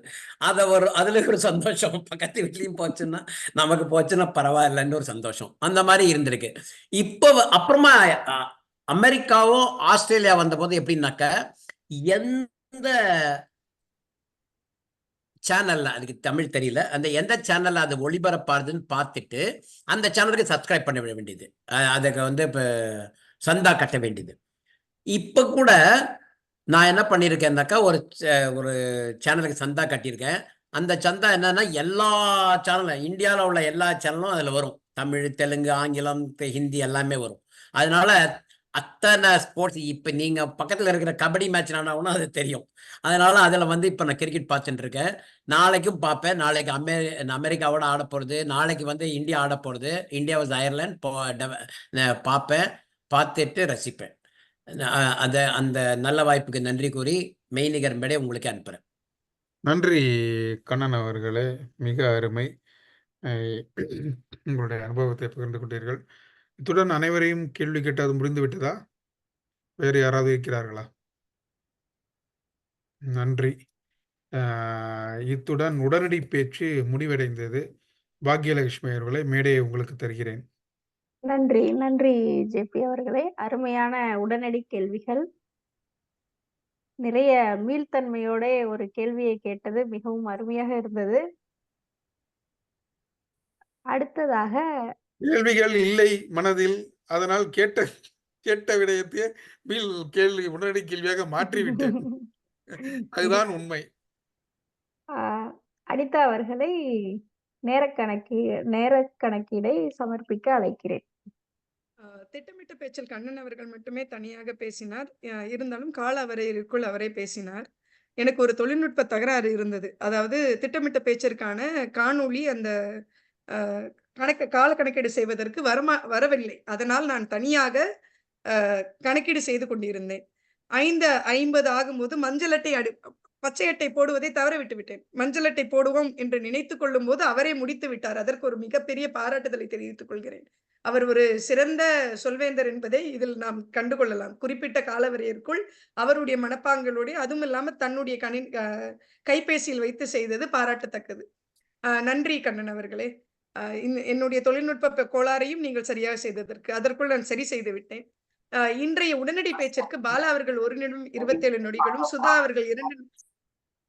அதுல ஒரு சந்தோஷம். பக்கத்து வீட்லயும் போச்சுன்னா நமக்கு போச்சுன்னா பரவாயில்லன்னு ஒரு சந்தோஷம். அந்த மாதிரி இருந்திருக்கு. இப்போ அப்புறமா அமெரிக்காவோ ஆஸ்திரேலியா வந்த போது எப்படின்னாக்க, எந்த சேனல்ல, அதுக்கு தமிழ் தெரியல, அந்த எந்த சேனல்ல அது ஒளிபரப்பாருதுன்னு பார்த்துட்டு அந்த சேனலுக்கு சப்ஸ்கிரைப் பண்ண வேண்டியது, அதுக்கு வந்து இப்போ சந்தா கட்ட வேண்டியது. இப்போ கூட நான் என்ன பண்ணியிருக்கேன்னாக்கா, ஒரு சேனலுக்கு சந்தா கட்டியிருக்கேன். அந்த சந்தா என்னன்னா, எல்லா சேனலும், இந்தியாவில் உள்ள எல்லா சேனலும் அதில் வரும். தமிழ், தெலுங்கு, ஆங்கிலம், ஹிந்தி எல்லாமே வரும். அதனால அத்தனை ஸ்போர்ட்ஸ், இப்போ நீங்கள் பக்கத்தில் இருக்கிற கபடி மேட்ச் ஆனாலும் அது தெரியும். அதனால அதில் வந்து இப்போ நான் கிரிக்கெட் பார்த்துட்டு இருக்கேன். நாளைக்கும் பார்ப்பேன். நாளைக்கு அமெரிக்காவோட ஆட போகிறது, நாளைக்கு வந்து இந்தியா ஆட போகிறது, இந்தியா வாஸ் அயர்லாந்து பார்ப்பேன், பார்த்துட்டு ரசிப்பேன். அந்த நல்ல வாய்ப்புக்கு நன்றி கூறி மெய்நிகர் மேடை உங்களுக்கு அனுப்புறேன். நன்றி கண்ணன் அவர்களே, மிக அருமை. உங்களுடைய அனுபவத்தை பகிர்ந்து கொண்டீர்கள். இத்துடன் அனைவரையும் கேள்வி கேட்டது முடிந்து விட்டதா? வேறு யாராவது இருக்கிறார்களா? நன்றி. இத்துடன் உடனடி பேச்சு முடிவடைந்தது. பாக்யலட்சுமி அவர்களே, மேடையை உங்களுக்கு தருகிறேன். நன்றி நன்றி ஜேபி அவர்களே, அருமையான உடனடி கேள்விகள். நிறைய மீள்தன்மையோட ஒரு கேள்வியை கேட்டது மிகவும் அருமையாக இருந்தது. அடுத்ததாக கேள்விகள் இல்லை மனதில், அதனால் கேட்ட விடயத்தையே கேள்வி உடனடி கேள்வியாக மாற்றிவிட்டேன். அதுதான் உண்மை. அனிதா அவர்களை நேரக்கணக்கீடை சமர்ப்பிக்க அழைக்கிறேன். திட்டமிட்ட பேச்சில் கண்ணன் அவர்கள் மட்டுமே தனியாக பேசினார். இருந்தாலும் கால அவரைக்குள் அவரே பேசினார். எனக்கு ஒரு தொழில்நுட்ப தகராறு இருந்தது. அதாவது திட்டமிட்ட பேச்சிற்கான காணொளி அந்த கால கணக்கீடு செய்வதற்கு வரவில்லை. அதனால் நான் தனியாக கணக்கீடு செய்து கொண்டிருந்தேன். 5:50 ஆகும்போது மஞ்சள் அட்டை பச்சை அட்டை போடுவதை தவற விட்டு விட்டேன். மஞ்சள் அட்டை போடுவோம் என்று நினைத்துக் கொள்ளும் போது அவரே முடித்து விட்டார். அதற்கு ஒரு மிகப்பெரிய பாராட்டுதலை தெரிவித்துக் கொள்கிறேன். அவர் ஒரு சிறந்த சொல்வேந்தர் என்பதை இதில் நாம் கண்டுகொள்ளலாம். குறிப்பிட்ட காலவரையிற்குள் அவருடைய மனப்பாங்களோடு, அதுவும் இல்லாமல் தன்னுடைய கைபேசியில் வைத்து செய்தது பாராட்டத்தக்கது. நன்றி கண்ணன் அவர்களே. என்னுடைய தொழில்நுட்ப கோளாறையும் நீங்கள் சரியாக செய்ததற்கு, அதற்குள் நான் சரி செய்து விட்டேன். இன்றைய உடனடி பேச்சிற்கு பாலா அவர்கள் 1 நிமிடம் 27 நொடிகளும், சுதா அவர்கள்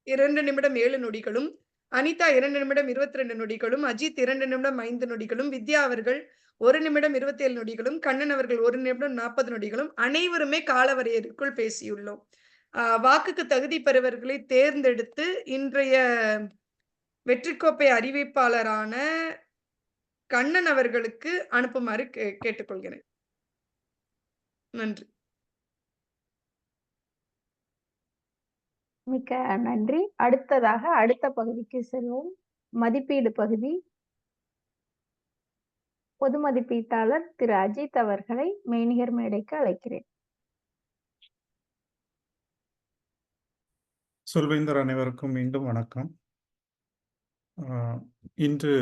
2 நிமிடம் 7 நொடிகளும், அனிதா 2 நிமிடம் 22 நொடிகளும், அஜித் 2 நிமிடம் 5 நொடிகளும், வித்யா அவர்கள் 1 நிமிடம் 27 நொடிகளும், கண்ணன் அவர்கள் 1 நிமிடம் 40 நொடிகளும், அனைவருமே காலவரையறைக்குள் பேசியுள்ளோம். வாக்குக்கு தகுதி பெறுவர்களை தேர்ந்தெடுத்து இன்றைய வெற்றிக்கோப்பை அறிவிப்பாளரான கண்ணன் அவர்களுக்கு அனுப்புமாறு கேட்டுக்கொள்கிறேன். நன்றி. மிக்க நன்றி. அடுத்ததாக அடுத்த பகுதிக்கு செல்வோம். மதிப்பீடு பகுதி. பொது மதிப்பீட்டாளர் திரு அஜித் அவர்களை மெய்நிகர் மேடைக்கு அழைக்கிறேன். சொல்வேந்தர் அனைவருக்கும் மீண்டும் வணக்கம். இன்று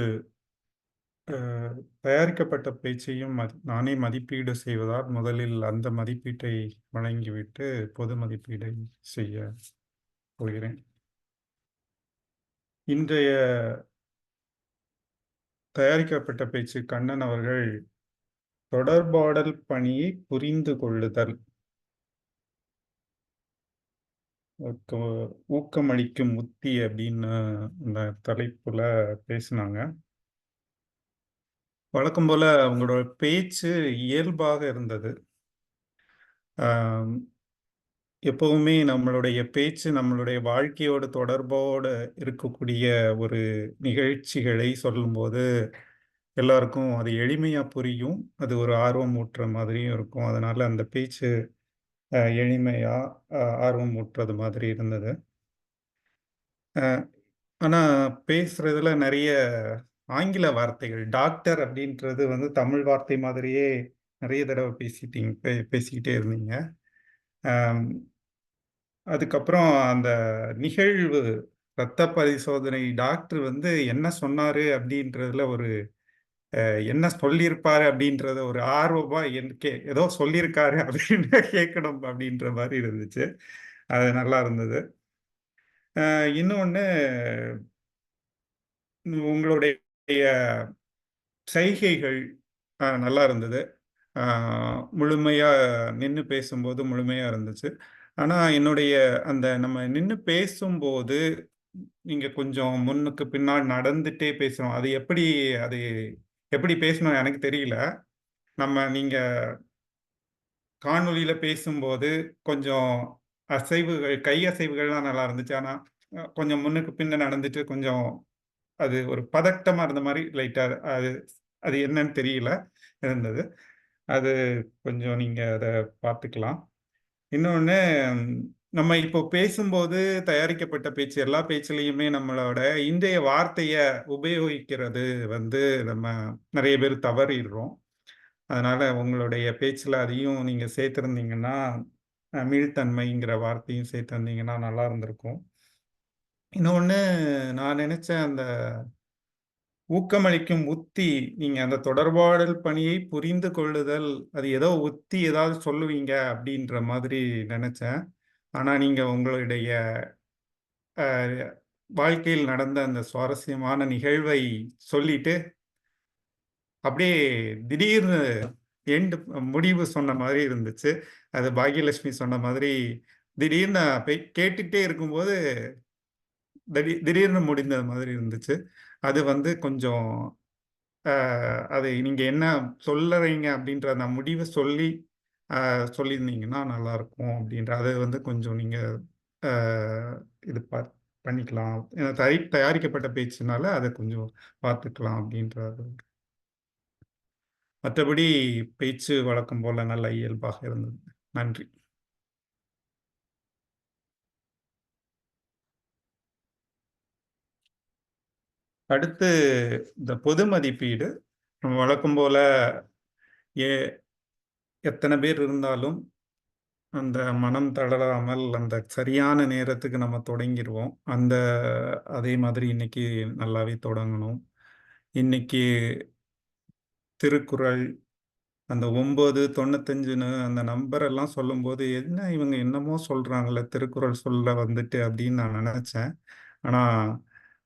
தயாரிக்கப்பட்ட பேச்சையும் நானே மதிப்பீடு செய்வதால் முதலில் அந்த மதிப்பீட்டை வழங்கிவிட்டு பொது மதிப்பீடை செய்ய போகிறேன். இன்றைய தயாரிக்கப்பட்ட பேச்சு கண்ணன் அவர்கள் தொடர்பாடல் பணியை புரிந்து கொள்ளுதல், ஊக்கமளிக்கும் உத்தி அப்படின்னு இந்த தலைப்புல பேசினாங்க. வழக்கம் போல அவங்களோட பேச்சு இயல்பாக இருந்தது. எப்பவுமே நம்மளுடைய பேச்சு நம்மளுடைய வாழ்க்கையோட தொடர்போடு இருக்கக்கூடிய ஒரு நிகழ்ச்சிகளை சொல்லும்போது எல்லாருக்கும் அது எளிமையாக புரியும். அது ஒரு ஆர்வம் ஊட்டுற மாதிரியும் இருக்கும். அதனால அந்த பேச்சு எளிமையாக ஆர்வம் ஊட்டுறது மாதிரி இருந்தது. ஆனால் பேசுறதுல நிறைய ஆங்கில வார்த்தைகள், டாக்டர் அப்படின்றது வந்து தமிழ் வார்த்தை மாதிரியே நிறைய தடவை பேசிக்கிட்டே இருந்தீங்க. அதுக்கப்புறம் அந்த நிகழ்வு இரத்த பரிசோதனை டாக்டர் வந்து என்ன சொன்னாரு அப்படின்றதுல ஒரு என்ன சொல்லியிருப்பாரு அப்படின்றத ஒரு ஆர்வமா ஏதோ சொல்லியிருக்காரு அப்படின்னு கேட்கணும் அப்படின்ற மாதிரி இருந்துச்சு. அது நல்லா இருந்தது. இன்னொன்று, உங்களுடைய சைகைகள் நல்லா இருந்தது. முழுமையாக நின்று பேசும்போது முழுமையாக இருந்துச்சு. ஆனால் என்னுடைய அந்த நம்ம நின்று பேசும்போது நீங்கள் கொஞ்சம் முன்னுக்கு பின்னால் நடந்துட்டே பேசுகிறோம். அது எப்படி பேசணும் எனக்கு தெரியல. நீங்கள் காணொலியில் பேசும்போது கொஞ்சம் அசைவுகள், கை அசைவுகள்லாம் நல்லா இருந்துச்சு. ஆனால் கொஞ்சம் முன்னுக்கு பின்ன நடந்துட்டு கொஞ்சம் அது ஒரு பதட்டமாக இருந்த மாதிரி லைட்டாக அது என்னன்னு தெரியல இருந்தது. அது கொஞ்சம் நீங்கள் அதை பார்த்துக்கலாம். இன்னொன்று, நம்ம இப்போ பேசும்போது தயாரிக்கப்பட்ட பேச்சு எல்லா பேச்சுலேயுமே நம்மளோட இன்றைய வார்த்தையை உபயோகிக்கிறது வந்து நம்ம நிறைய பேர் தவறிடுறோம். அதனால் உங்களுடைய பேச்சில் அதையும் நீங்கள் சேர்த்துருந்தீங்கன்னா, மீள்தன்மைங்கிற வார்த்தையும் சேர்த்துருந்தீங்கன்னா நல்லா இருந்திருக்கும். இன்னொன்று, நான் நினச்சேன் அந்த ஊக்கமளிக்கும் உத்தி, நீங்கள் அந்த தொடர்பாடல் பணியை புரிந்து கொள்ளுதல், அது ஏதோ உத்தி ஏதாவது சொல்லுவீங்க அப்படின்ற மாதிரி நினச்சேன். ஆனால் நீங்கள் உங்களுடைய வாழ்க்கையில் நடந்த அந்த சுவாரஸ்யமான நிகழ்வை சொல்லிட்டு அப்படியே திடீர்னு முடிவு சொன்ன மாதிரி இருந்துச்சு. அது பாக்யலட்சுமி சொன்ன மாதிரி திடீர்னு கேட்டுகிட்டே இருக்கும்போது திடீர்னு முடிந்த மாதிரி இருந்துச்சு. அது வந்து கொஞ்சம் அதை நீங்கள் என்ன சொல்லுறீங்க அப்படின்ற அந்த முடிவை சொல்லியிருந்தீங்கன்னா நல்லாயிருக்கும் அப்படின்ற அதை வந்து கொஞ்சம் நீங்கள் இது பண்ணிக்கலாம். ஏன்னா தயாரிக்கப்பட்ட பேச்சுனால அதை கொஞ்சம் பார்த்துக்கலாம் அப்படின்றது. மற்றபடி பேச்சு வழக்கம் போல நல்ல இயல்பாக இருந்தது. நன்றி. அடுத்து இந்த பொது மதிப்பீடு. வழக்கம் போல எத்தனை பேர் இருந்தாலும் அந்த மனம் தளராமல் அந்த சரியான நேரத்துக்கு நம்ம தொடங்கிடுவோம். அதே மாதிரி இன்னைக்கு நல்லாவே தொடங்கணும். இன்னைக்கு திருக்குறள் அந்த 995ன்னு அந்த நம்பரெல்லாம் சொல்லும்போது இவங்க என்னமோ சொல்கிறாங்களே திருக்குறள் சொல்ல வந்துட்டு அப்படின்னு நான் நினச்சேன். ஆனால்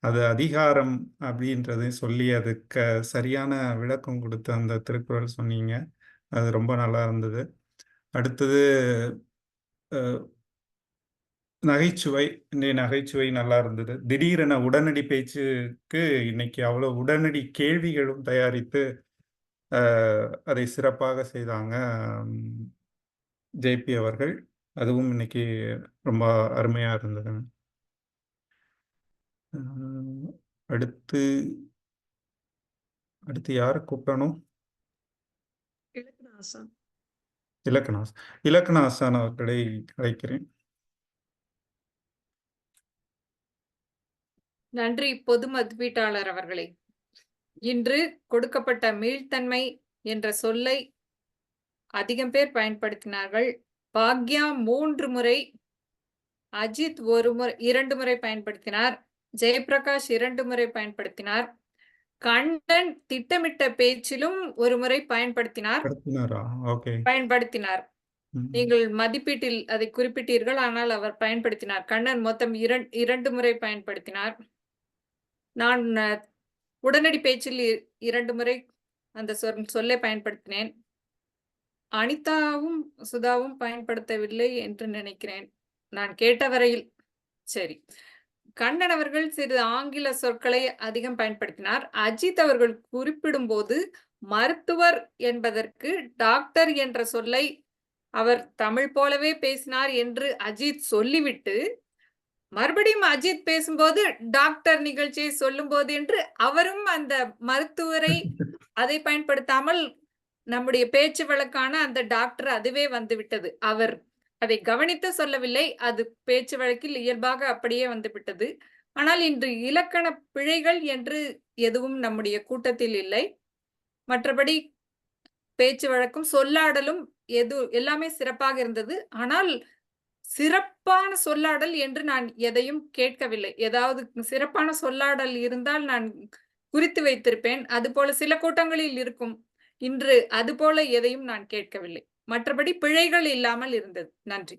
அது அதிகாரம் அப்படின்றதை சொல்லி அதுக்கு சரியான விளக்கம் கொடுத்து அந்த திருக்குறள் சொன்னீங்க. அது ரொம்ப நல்லா இருந்தது. அடுத்தது நகைச்சுவை. இன்றைய நகைச்சுவை நல்லா இருந்தது. திடீரென உடனடி பேச்சுக்கு இன்னைக்கு அவ்வளோ உடனடி கேள்விகளும் தயாரித்து அதை சிறப்பாக செய்தாங்க ஜேபி அவர்கள். அதுவும் இன்னைக்கு ரொம்ப அருமையா இருந்தது. அடுத்து அடுத்து யாரை கூப்பிடணும்? இலக்கண ஆசான். இலக்கண ஆசான் அவர்களை அழைக்கிறேன். நன்றி பொது மதிப்பீட்டாளர் அவர்களே. இன்று கொடுக்கப்பட்ட மீள்தன்மை என்ற சொல்லை அதிகம் பேர் பயன்படுத்தினார்கள். பாக்யா 3 முறை, அஜித் 2 முறை பயன்படுத்தினார், ஜெயபிரகாஷ் 2 முறை பயன்படுத்தினார், கண்ணன் திட்டமிட்ட பேச்சிலும் 1 முறை பயன்படுத்தினார். நீங்கள் மதிப்பீட்டில் அதை குறிப்பிட்டீர்கள், ஆனால் அவர் பயன்படுத்தினார். கண்ணன் மொத்தம் 2 முறை பயன்படுத்தினார். நான் உடனடி பேச்சில் 2 முறை அந்த சொல்லை பயன்படுத்தினேன். அனிதாவும் சுதாவும் பயன்படுத்தவில்லை என்று நினைக்கிறேன், நான் கேட்ட வரையில். சரி, கண்ணன் அவர்கள் சிறிது ஆங்கில சொற்களை அதிகம் பயன்படுத்தினார். அஜித் அவர்கள் குறிப்பிடும் போது மருத்துவர் என்பதற்கு டாக்டர் என்ற சொல்லை அவர் தமிழ் போலவே பேசினார் என்று அஜித் சொல்லிவிட்டு, மறுபடியும் அஜித் பேசும்போது டாக்டர் நிகழ்ச்சியை சொல்லும் போது என்று அவரும் அந்த மருத்துவரை அதை பயன்படுத்தாமல் நம்முடைய பேச்சு வழக்கான அந்த டாக்டர் அதுவே வந்துவிட்டது. அவர் அதை கவனித்து சொல்லவில்லை, அது பேச்சு வழக்கில் இயல்பாக அப்படியே வந்துவிட்டது. ஆனால் இன்று இலக்கண பிழைகள் என்று எதுவும் நம்முடைய கூட்டத்தில் இல்லை. மற்றபடி பேச்சு வழக்கும் சொல்லாடலும் எல்லாமே சிறப்பாக இருந்தது. ஆனால் சிறப்பான சொல்லாடல் என்று நான் எதையும் கேட்கவில்லை. ஏதாவது சிறப்பான சொல்லாடல் இருந்தால் நான் குறித்து வைத்திருப்பேன். அதுபோல சில கூட்டங்களில் இருக்கும். இன்று அதுபோல எதையும் நான் கேட்கவில்லை. மற்றபடி பிழைகள் இல்லாமல் இருந்தது. நன்றி.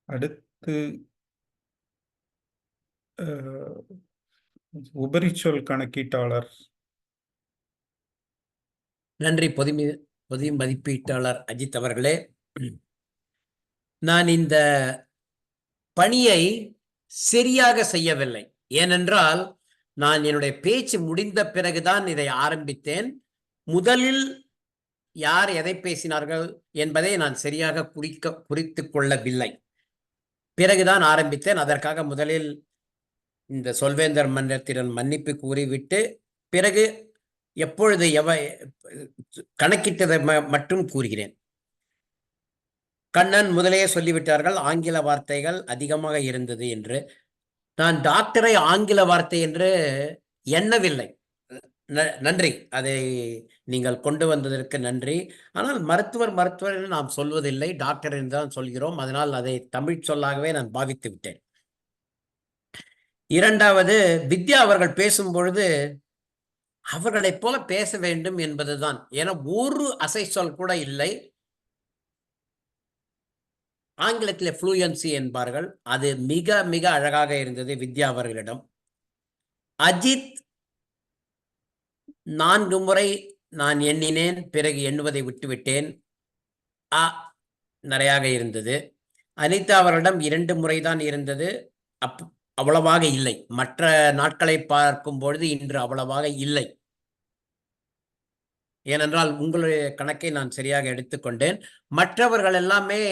அடுத்து உபரிச்சொல் கணக்கீட்டாளர். நன்றி பொது மதிப்பீட்டாளர் அஜித் அவர்களே. நான் இந்த பணியை சரியாக செய்யவில்லை. ஏனென்றால் நான் என்னுடைய பேச்சு முடிந்த பிறகுதான் இதை ஆரம்பித்தேன். முதலில் யார் எதை பேசினார்கள் என்பதை நான் சரியாக குறித்து கொள்ளவில்லை. பிறகுதான் ஆரம்பித்தேன். அதற்காக முதலில் இந்த சொல்வேந்தர் மன்றத்திடம் மன்னிப்பு கூறிவிட்டு பிறகு எப்பொழுது கணக்கிட்டதை மட்டும் கூறுகிறேன். கண்ணன் முதலே சொல்லிவிட்டார்கள் ஆங்கில வார்த்தைகள் அதிகமாக இருந்தது என்று. நான் டாக்டரை ஆங்கில வார்த்தை என்று எண்ணவில்லை. நன்றி, அதை நீங்கள் கொண்டு வந்ததற்கு நன்றி. ஆனால் மருத்துவர் என்று நாம் சொல்வதில்லை, டாக்டர் என்று தான் சொல்கிறோம். அதனால் அதை தமிழ் சொல்லாகவே நான் பாவித்து விட்டேன். இரண்டாவது, வித்யா அவர்கள் பேசும்பொழுது அவர்களைப் போல பேச வேண்டும் என்பதுதான். ஏன்னா ஒரு அசை சொல் கூட இல்லை. ஆங்கிலத்தில் ஃப்ளூயன்சி என்பார்கள், அது மிக மிக அழகாக இருந்தது வித்யா அவர்களிடம். அஜித் 4 முறை நான் எண்ணினேன், பிறகு எண்ணுவதை விட்டுவிட்டேன். நிறையாக இருந்தது. அனிதா அவர்களிடம் 2 முறை தான் இருந்தது, அவ்வளவாக இல்லை. மற்ற நாட்களை பார்க்கும் பொழுது இன்று அவ்வளவாக இல்லை. ஏனென்றால் உங்களுடைய கணக்கை நான் சரியாக எடுத்துக்கொண்டேன். மற்றவர்கள் எல்லாமே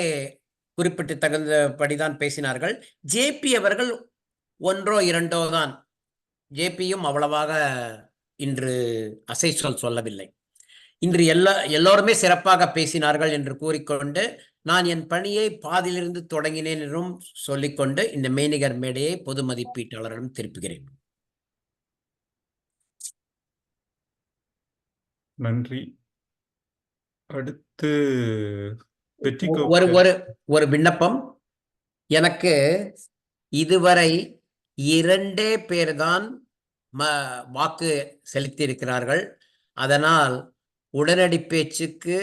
குறிப்பிட்டு தகுந்தபடிதான் பேசினார்கள். ஜேபி அவர்கள் 1 or 2 தான். ஜேபியும் அவ்வளவாக இன்று அசை சொல்லவில்லை. இன்று எல்லோருமே சிறப்பாக பேசினார்கள் என்று கூறிக்கொண்டு நான் என் பணியை பாதியிலிருந்து தொடங்கினேன் என்றும் சொல்லிக்கொண்டு இந்த மெய்நிகர் மேடையை பொது மதிப்பீட்டாளரிடம் திருப்புகிறேன். நன்றி. அடுத்து ஒரு விண்ணப்பம். எனக்கு இதுவரை 2 பேர் தான் வாக்கு செலுத்தியிருக்கிறார்கள். அதனால் உடனடி பேச்சுக்கு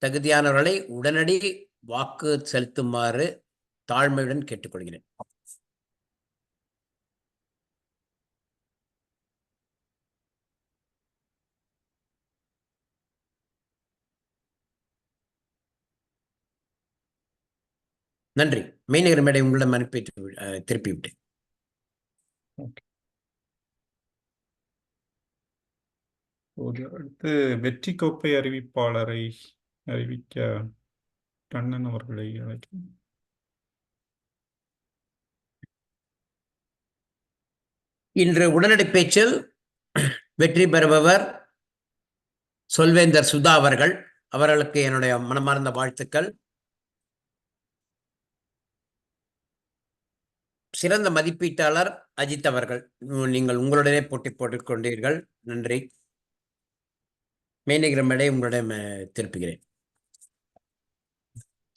தகுதியானவர்களை உடனடி வாக்கு செலுத்துமாறு தாழ்மையுடன் கேட்டுக்கொள்கிறேன். நன்றி. மெய்நிகர் மேடை உங்களிடம் அனுப்பி திருப்பிவிட்டேன். இப்போது அடுத்து வெற்றி கோப்பை அறிவிப்பாளரை அறிவிக்க கண்ணன் அவர்களை அழைக்கிறேன். இன்று உடனடி பேச்சில் வெற்றி பெறுபவர் சொல்வேந்தர் சுதா அவர்கள். அவர்களுக்கு என்னுடைய மனமார்ந்த வாழ்த்துக்கள். சிறந்த மதிப்பீட்டாளர் அஜித் அவர்கள். நீங்கள் உங்களுடனே போட்டி போட்டுக் கொண்டீர்கள். நன்றி. மெய்நிகர் மேடை உங்களிடம் திருப்புகிறேன்.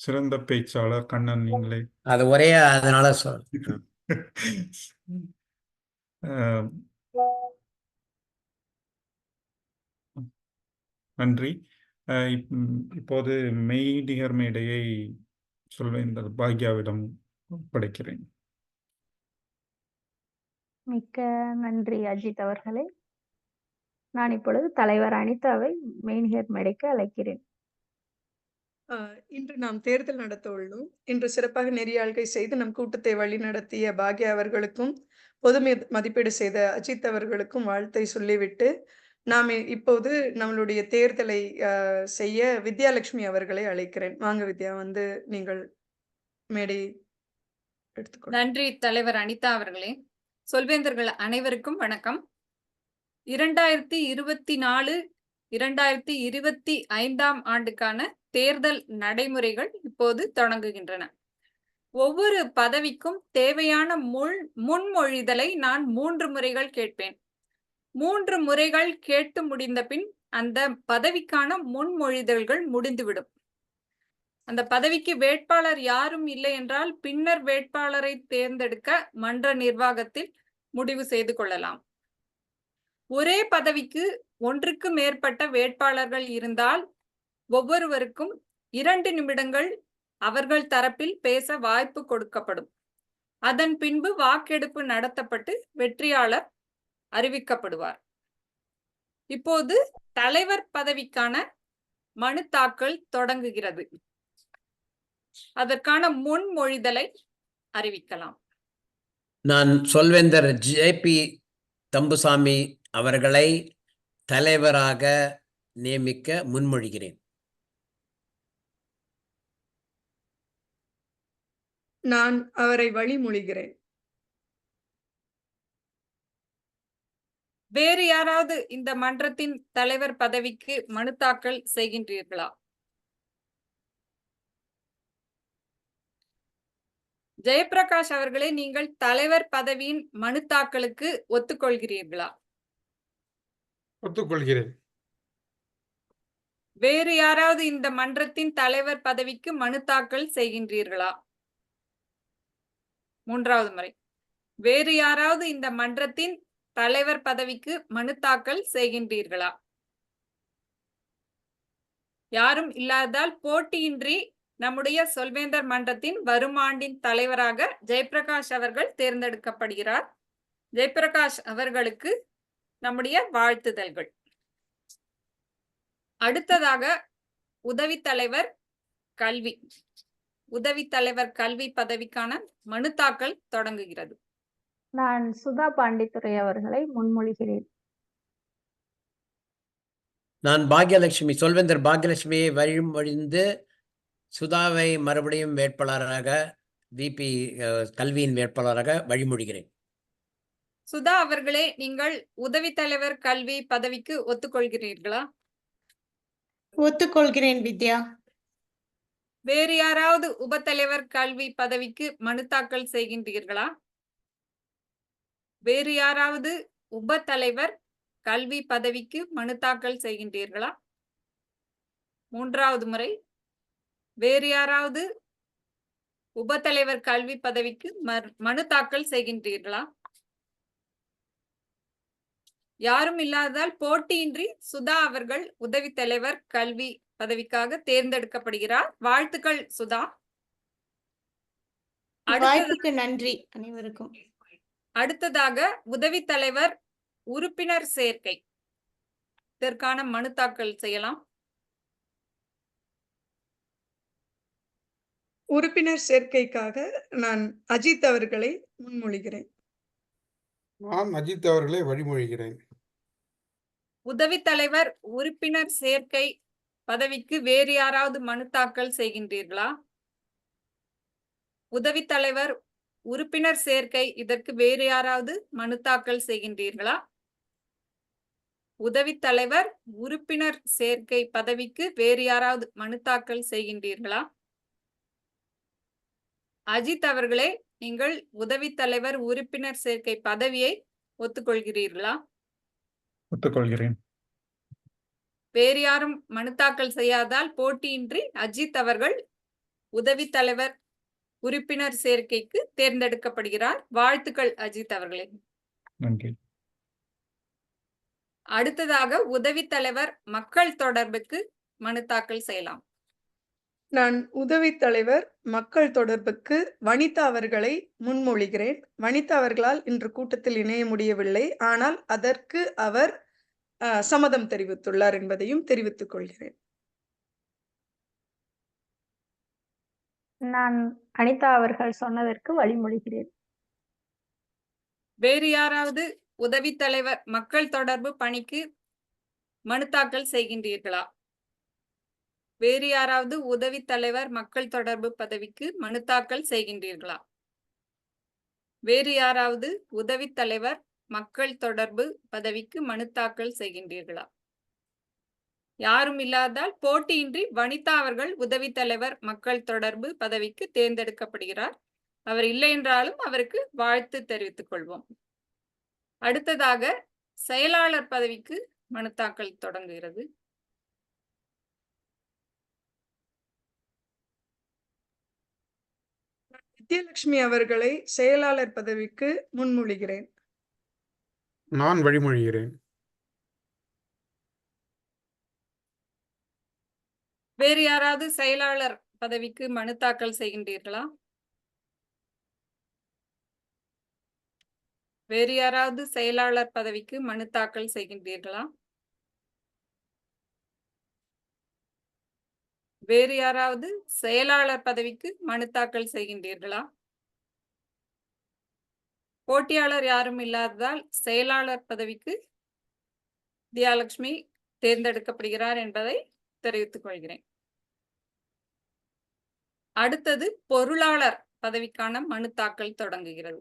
சிறந்த பேச்சாளர் கண்ணன் நீங்களே. அது ஒரே அதனால நன்றி. இப்போது மெய்நிகர் மேடையை சொல்வேந்தர் பாக்யாவிடம் படைக்கிறேன். மிக்க நன்றி அஜித் அவர்களே. நான் இப்பொழுது தலைவர் அனிதாவை மெய்நிகர் மேடைக்கு அழைக்கிறேன். இன்று நாம் தேர்தல் நடத்த உள்ளோம். இன்று சிறப்பாக நெறியாள்கை செய்து நம் கூட்டத்தை வழி நடத்திய பாக்யா அவர்களுக்கும் பொது மதிப்பீடு செய்த அஜித் அவர்களுக்கும் வாழ்த்தை சொல்லிவிட்டு நாம் இப்போது நம்மளுடைய தேர்தலை செய்ய வித்யாலட்சுமி அவர்களை அழைக்கிறேன். வாங்க வித்யா, வந்து நீங்கள் மேடை எடுத்துக்கொள்ள. நன்றி தலைவர் அனிதா அவர்களே. சொல்வேந்தர்கள் அனைவருக்கும் வணக்கம். 2024 2025 ஆண்டுக்கான தேர்தல் நடைமுறைகள் இப்போது தொடங்குகின்றன. ஒவ்வொரு பதவிக்கும் தேவையான முன்மொழிதலை நான் 3 முறைகள் கேட்பேன். 3 முறைகள் கேட்டு முடிந்த பின் அந்த பதவிக்கான முன்மொழிதல்கள் முடிந்துவிடும். அந்த பதவிக்கு வேட்பாளர் யாரும் இல்லை என்றால் பின்னர் வேட்பாளரை தேர்ந்தெடுக்க மன்ற நிர்வாகத்தில் முடிவு செய்து கொள்ளலாம். ஒரே பதவிக்கு ஒன்றுக்கு மேற்பட்ட வேட்பாளர்கள் இருந்தால் ஒவ்வொருவருக்கும் 2 நிமிடங்கள் அவர்கள் தரப்பில் பேச வாய்ப்பு கொடுக்கப்படும். அதன் பின்பு வாக்கெடுப்பு நடத்தப்பட்டு வெற்றியாளர் அறிவிக்கப்படுவார். இப்போது தலைவர் பதவிக்கான மனு தாக்கல் தொடங்குகிறது. அதற்கான முன்மொழிதலை அறிவிக்கலாம். நான் சொல்வேந்தர் JP தம்புசாமி அவர்களை தலைவராக நியமிக்க முன்மொழிகிறேன். நான் அவரை வழிமொழிகிறேன். வேறு யாராவது இந்த மன்றத்தின் தலைவர் பதவிக்கு மனு தாக்கல் செய்கின்றீர்களா? ஜெயபிரகாஷ் அவர்களே, நீங்கள் தலைவர் பதவியின் மனு தாக்கலுக்கு ஒத்துக்கொள்கிறீர்களா? ஒத்துக்கொள்கிறேன். வேறு யாராவது இந்த மன்றத்தின் தலைவர் பதவிக்கு மனு தாக்கல் செய்கின்றீர்களா? 3வது முறை. வேறு யாராவது இந்த மன்றத்தின் தலைவர் பதவிக்கு மனு தாக்கல் செய்கின்றீர்களா? யாரும் இல்லாததால் போட்டியின்றி நம்முடைய சொல்வேந்தர் மன்றத்தின் வரும் ஆண்டின் தலைவராக ஜெயபிரகாஷ் அவர்கள் தேர்ந்தெடுக்கப்படுகிறார். ஜெயபிரகாஷ் அவர்களுக்கு நம்முடைய வாழ்த்துதல்கள். அடுத்ததாக உதவி தலைவர் கல்வி. உதவி தலைவர் கல்வி பதவிக்கான மனு தாக்கல் தொடங்குகிறது. நான் சுதா பாண்டித்துரை அவர்களை முன்மொழிகிறேன். நான் பாக்யலட்சுமி சொல்வேந்தர் பாக்யலட்சுமியை வழிமொழிந்து சுதாவை மறுபடியும் வேட்பாளராக VP கல்வியின் வேட்பாளராக வழிமொழிகிறேன். சுதா அவர்களே, நீங்கள் உதவி தலைவர் கல்வி பதவிக்கு ஒத்துக்கொள்கிறீர்களா? ஒத்துக்கொள்கிறேன் வித்யா. வேறு யாராவது உபத்தலைவர் கல்வி பதவிக்கு மனு தாக்கல் செய்கின்றீர்களா? வேறு யாராவது உபத்தலைவர் கல்வி பதவிக்கு மனு தாக்கல் செய்கின்றீர்களா? 3வது முறை. வேறு யாராவது உபத்தலைவர் கல்வி பதவிக்கு மனு தாக்கல் செய்கின்றீர்களா? யாரும் இல்லாததால் போட்டியின்றி சுதா அவர்கள் உதவி தலைவர் கல்வி பதவிக்காக தேர்ந்தெடுக்கப்படுகிறார். வாழ்த்துக்கள் சுதா. வாய்ப்புக்கு நன்றி அனைவருக்கும். அடுத்ததாக உதவி தலைவர் உறுப்பினர் சேர்க்கை. இதற்கான மனு தாக்கல் செய்யலாம். உறுப்பினர் சேர்க்கைக்காக நான் அஜித் அவர்களை முன்மொழிகிறேன். நான் அஜித் அவர்களை வழிமொழிகிறேன். உதவி தலைவர் உறுப்பினர் சேர்க்கை பதவிக்கு வேறு யாராவது மனு தாக்கல் செய்கின்றீர்களா? உதவி தலைவர் உறுப்பினர் சேர்க்கை இதற்கு வேறு யாராவது மனு தாக்கல் செய்கின்றீர்களா? உதவி தலைவர் உறுப்பினர் சேர்க்கை பதவிக்கு வேறு யாராவது மனு தாக்கல் செய்கின்றீர்களா? அஜித் அவர்களே, நீங்கள் உதவி தலைவர் உறுப்பினர் சேர்க்கை பதவியை ஒத்துக்கொள்கிறீர்களா? ஒத்துக்கொள்கிறேன். வேறு யாரும் மனு தாக்கல் செய்யாதால் போட்டியின்றி அஜித் அவர்கள் உதவி தலைவர் உறுப்பினர் சேர்க்கைக்கு தேர்ந்தெடுக்கப்படுகிறார். வாழ்த்துக்கள் அஜித் அவர்களே. நன்றி. அடுத்ததாக உதவி தலைவர் மக்கள் தொடர்புக்கு மனு தாக்கல் செய்யலாம். நான் உதவி தலைவர் மக்கள் தொடர்புக்கு வனிதா அவர்களை முன்மொழிகிறேன். வனிதா அவர்களால் இன்று கூட்டத்தில் இணைய முடியவில்லை, ஆனால் அதற்கு அவர் சம்மதம் தெரிவித்துள்ளார் என்பதையும் தெரிவித்துக் கொள்கிறேன். நான் அனிதா அவர்கள் சொன்னதற்கு வழிமொழிகிறேன். வேறு யாராவது உதவி தலைவர் மக்கள் தொடர்பு பணிக்கு மனு தாக்கல் செய்கின்றீர்களா? வேறு யாராவது உதவி தலைவர் மக்கள் தொடர்பு பதவிக்கு மனு தாக்கல் செய்கின்றீர்களா? வேறு யாராவது உதவி தலைவர் மக்கள் தொடர்பு பதவிக்கு மனு தாக்கல் செய்கின்றீர்களா? யாரும் இல்லாதால் போட்டியின்றி வனிதா அவர்கள் உதவி தலைவர் மக்கள் தொடர்பு பதவிக்கு தேர்ந்தெடுக்கப்படுகிறார். அவர் இல்லை என்றாலும் அவருக்கு வாழ்த்து தெரிவித்துக் கொள்வோம். அடுத்ததாக செயலாளர் பதவிக்கு மனு தாக்கல் தொடங்குகிறது. வித்யலட்சுமி அவர்களை செயலாளர் பதவிக்கு முன்மொழிகிறேன். நான் வழிமொழிகிறேன். வேறு யாராவது செயலாளர் பதவிக்கு மனு தாக்கல் செய்கின்றீர்களா? வேறு யாராவது செயலாளர் பதவிக்கு மனு தாக்கல் செய்கின்றீர்களா? வேறு யாராவது செயலாளர் பதவிக்கு மனு தாக்கல் செய்கின்றீர்களா? போட்டியாளர் யாரும் இல்லாததால் செயலாளர் பதவிக்கு வித்யாலட்சுமி தேர்ந்தெடுக்கப்படுகிறார் என்பதை தெரிவித்துக் கொள்கிறேன். அடுத்தது பொருளாளர் பதவிக்கான மனு தாக்கல் தொடங்குகிறது.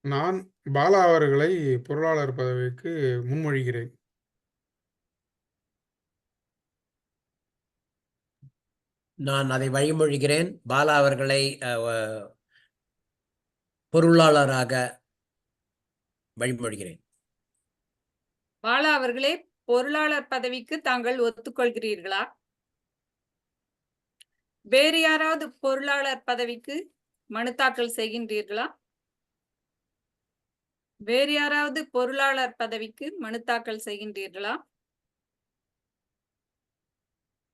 நான் பாலா அவர்களை பொருளாளர் பதவிக்கு முன்மொழிகிறேன். நான் அதை வழிமொழிகிறேன். பாலா அவர்களை பொருளாளராக வழிமொழிகிறேன். பாலா அவர்களே, பொருளாளர் பதவிக்கு தாங்கள் ஒத்துக்கொள்கிறீர்களா? வேறு யாராவது பொருளாளர் பதவிக்கு மனு தாக்கல் செய்கின்றீர்களா? வேறு யாராவது பொருளாளர் பதவிக்கு மனு தாக்கல் செய்கின்றீர்களா?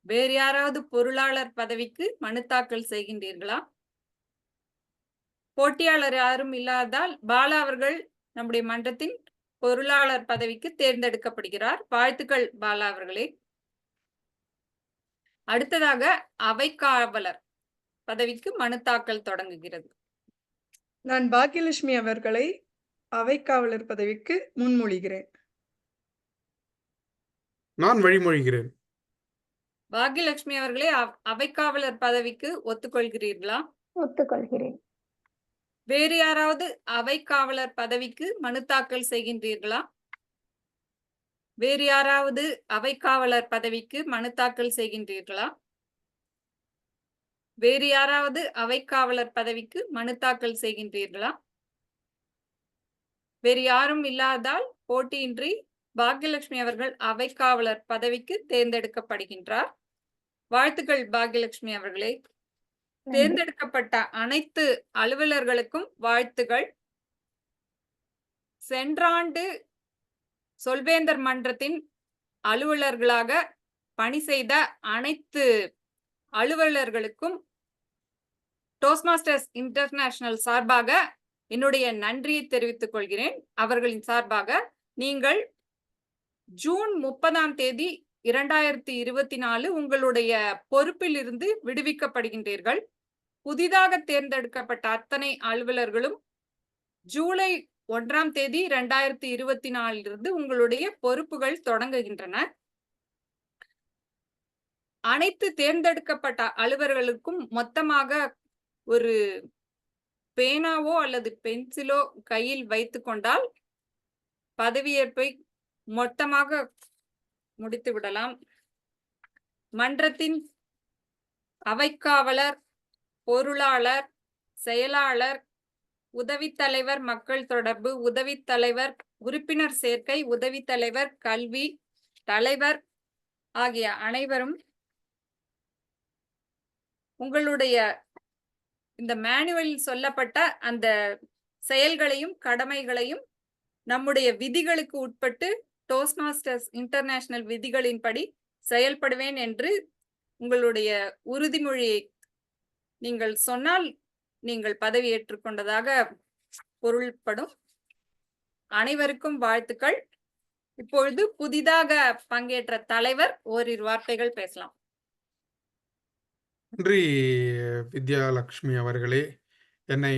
வேறு யாராவது பொருளாளர் பதவிக்கு மனு தாக்கல் செய்கின்றீர்களா? போட்டியாளர் யாரும் இல்லாதால் பாலா அவர்கள் நம்முடைய மன்றத்தின் பொருளாளர் பதவிக்கு தேர்ந்தெடுக்கப்படுகிறார். வாழ்த்துக்கள் பாலா அவர்களே. அடுத்ததாக அவைக்காவலர் பதவிக்கு மனு தாக்கல் தொடங்குகிறது. நான் பாக்கியலட்சுமி அவர்களை அவைக்காவலர் பதவிக்கு முன்மொழிகிறேன். நான் வழிமொழிகிறேன். பாக்கியலட்சுமி அவர்களே, அவைக்காவலர் பதவிக்கு ஒத்துக்கொள்கிறீர்களா? ஒத்துக்கொள்கிறேன். வேறு யாராவது அவைக்காவலர் பதவிக்கு மனு தாக்கல் செய்கின்றீர்களா? வேறு யாராவது அவைக்காவலர் பதவிக்கு மனு தாக்கல் செய்கின்றீர்களா? வேறு யாராவது அவைக்காவலர் பதவிக்கு மனு தாக்கல் செய்கின்றீர்களா? வேறு யாரும் இல்லாதால் போட்டியின்றி பாக்கியலட்சுமி அவர்கள் அவைக்காவலர் பதவிக்கு தேர்ந்தெடுக்கப்படுகின்றார். வாழ்த்துக்கள் பாக்கியலட்சுமி அவர்களே. தேர்ந்தெடுக்கப்பட்ட அனைத்து அலுவலர்களுக்கும் வாழ்த்துகள். சென்றாண்டு சொல்வேந்தர் மன்றத்தின் அலுவலர்களாக பணி செய்த அனைத்து அலுவலர்களுக்கும் டோஸ்ட்மாஸ்டர்ஸ் இன்டர்நேஷனல் சார்பாக என்னுடைய நன்றியை தெரிவித்துக் கொள்கிறேன். அவர்களின் சார்பாக நீங்கள் ஜூன் 30 2024 உங்களுடைய பொறுப்பில் இருந்து விடுவிக்கப்படுகின்றீர்கள். புதிதாக தேர்ந்தெடுக்கப்பட்ட அத்தனை அலுவலர்களும் ஜூலை 1ஆம் தேதி 2024 உங்களுடைய பொறுப்புகள் தொடங்குகின்றன. அனைத்து தேர்ந்தெடுக்கப்பட்ட அலுவலர்களுக்கும் மொத்தமாக ஒரு பேனாவோ அல்லது பென்சிலோ கையில் வைத்துக் கொண்டால் பதவியேற்பை மொத்தமாக முடித்து விடலாம். மன்றத்தின் அவைக்காவலர், பொருளாளர், செயலாளர், உதவித் தலைவர் மக்கள் தொடர்பு, உதவித் தலைவர் உறுப்பினர் சேர்க்கை, உதவித் தலைவர் கல்வி, தலைவர் ஆகிய அனைவரும் உங்களுடைய இந்த மேனுவலில் சொல்லப்பட்ட அந்த செயல்களையும் கடமைகளையும் நம்முடைய விதிகளுக்கு உட்பட்டு டோஸ்ட்மாஸ்டர்ஸ் இன்டர்நேஷனல் விதிகளின்படி செயல்படுவேன் என்று உங்களுடைய உறுதிமொழியை நீங்கள் சொன்னால் நீங்கள் பதவி ஏற்றுக்கொண்டதாக பொருள்படும். அனைவருக்கும் வாழ்த்துக்கள். இப்பொழுது புதிதாக பங்கேற்ற தலைவர் ஓரிரு வார்த்தைகள் பேசலாம். நன்றி வித்யாலட்சுமி அவர்களே. என்னை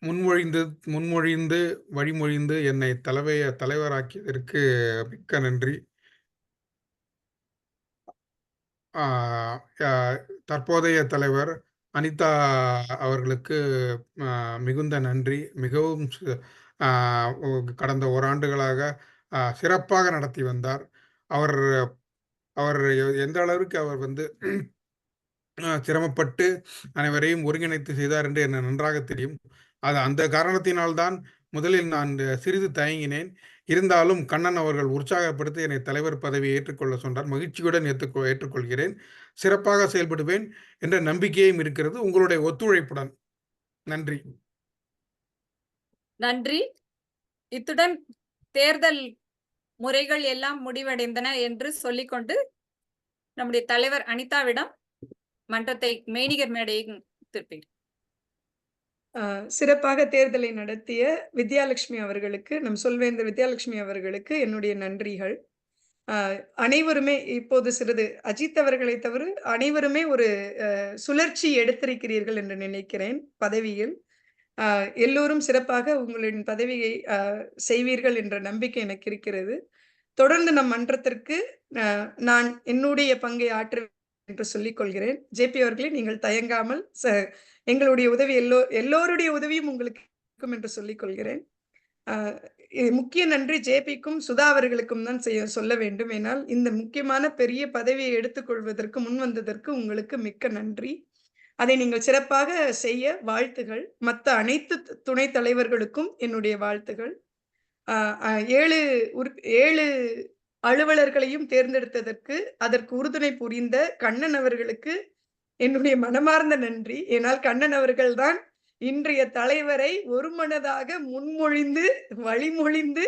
முன்மொழிந்து வழிமொழிந்து என்னை தலைவராக்கியதற்கு மிக்க நன்றி. தற்போதைய தலைவர் அனிதா அவர்களுக்கு மிகுந்த நன்றி. மிகவும் கடந்த ஓராண்டுகளாக சிறப்பாக நடத்தி வந்தார். அவர் எந்த அளவிற்கு அவர் சிரமப்பட்டு அனைவரையும் ஒருங்கிணைத்து செய்தார் என்று எனக்கு நன்றாக தெரியும். அந்த காரணத்தினால்தான் முதலில் நான் சிறிது தயங்கினேன். இருந்தாலும் கண்ணன் அவர்கள் உற்சாகப்படுத்தி என்னை தலைவர் பதவியை ஏற்றுக்கொள்ள சொன்னார். மகிழ்ச்சியுடன் ஏற்றுக்கொள்கிறேன். சிறப்பாக செயல்படுவேன் என்ற நம்பிக்கையும் இருக்கிறது, உங்களுடைய ஒத்துழைப்புடன். நன்றி. நன்றி. இத்துடன் தேர்தல் முறைகள் எல்லாம் முடிவடைந்தன என்று சொல்லிக்கொண்டு நம்முடைய தலைவர் அனிதாவிடம் மன்றத்தை மெய்நிகர் மேடையை திருப்பி சிறப்பாக தேர்தலை நடத்திய வித்யாலட்சுமி அவர்களுக்கு, நம் சொல்வேந்தர் வித்யாலட்சுமி அவர்களுக்கு என்னுடைய நன்றிகள். அனைவருமே இப்போது சிறிது அஜித் அவர்களை தவிர அனைவருமே ஒரு சுழற்சி எடுத்திருக்கிறீர்கள் என்று நினைக்கிறேன் பதவியில். எல்லோரும் சிறப்பாக உங்களின் பதவியை செய்வீர்கள் என்ற நம்பிக்கை எனக்கு இருக்கிறது. தொடர்ந்து நம் மன்றத்திற்கு நான் என்னுடைய பங்கை ஆற்றுவேன் என்று சொல்லிக் கொள்கிறேன். ஜேபி அவர்களே, நீங்கள் தயங்காமல் எங்களுடைய உதவி எல்லோருடைய உதவியும் உங்களுக்கு இருக்கும் என்று சொல்லிக் கொள்கிறேன். முக்கிய நன்றி ஜேபிக்கும் சுதா அவர்களுக்கும் தான் சொல்ல வேண்டும். ஏனால் இந்த முக்கியமான பெரிய பதவியை எடுத்துக்கொள்வதற்கு முன் வந்ததற்கு உங்களுக்கு மிக்க நன்றி. அதை நீங்கள் சிறப்பாக செய்ய வாழ்த்துகள். மற்ற அனைத்து துணைத் தலைவர்களுக்கும் என்னுடைய வாழ்த்துகள். 7 அலுவலர்களையும் தேர்ந்தெடுத்ததற்கு அதற்கு உறுதுணை புரிந்த கண்ணன் அவர்களுக்கு என்னுடைய மனமார்ந்த நன்றி. ஏனால் கண்ணன் அவர்கள் தான் இன்றைய தலைவரை ஒருமனதாக முன்மொழிந்து வழிமொழிந்து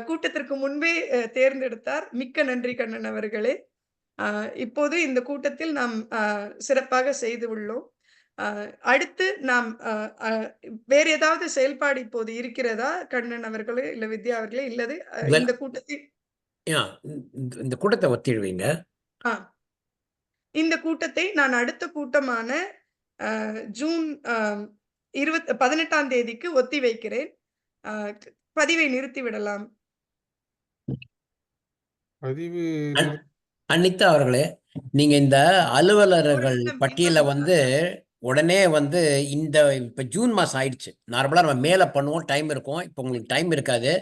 கூட்டத்திற்கு முன்பே தேர்ந்தெடுத்தார். மிக்க நன்றி கண்ணன் அவர்களே. இப்போது இந்த கூட்டத்தில் நாம் சிறப்பாக செய்து உள்ளோம். அடுத்து நாம் வேற ஏதாவது செயல்பாடு இப்போது இருக்கிறதா கண்ணன் அவர்களே இல்ல வித்யா அவர்களே? இல்லது இந்த கூட்டத்தை ஒத்திடுவீங்க. இந்த கூட்டத்தை நான் அடுத்த கூட்டமான ஜூன் 18ஆம் தேதிக்கு ஒத்தி வைக்கிறேன். பதிவை நிறுத்தி விடலாம். அனிதா அவர்களே, நீங்க இந்த அலுவலர்கள் பட்டியலை உடனே இப்ப ஜூன் மாசம் ஆயிடுச்சு. நார்மலா நம்ம மேல பண்ணுவோம், டைம் இருக்கும். இப்ப உங்களுக்கு டைம் இருக்காது.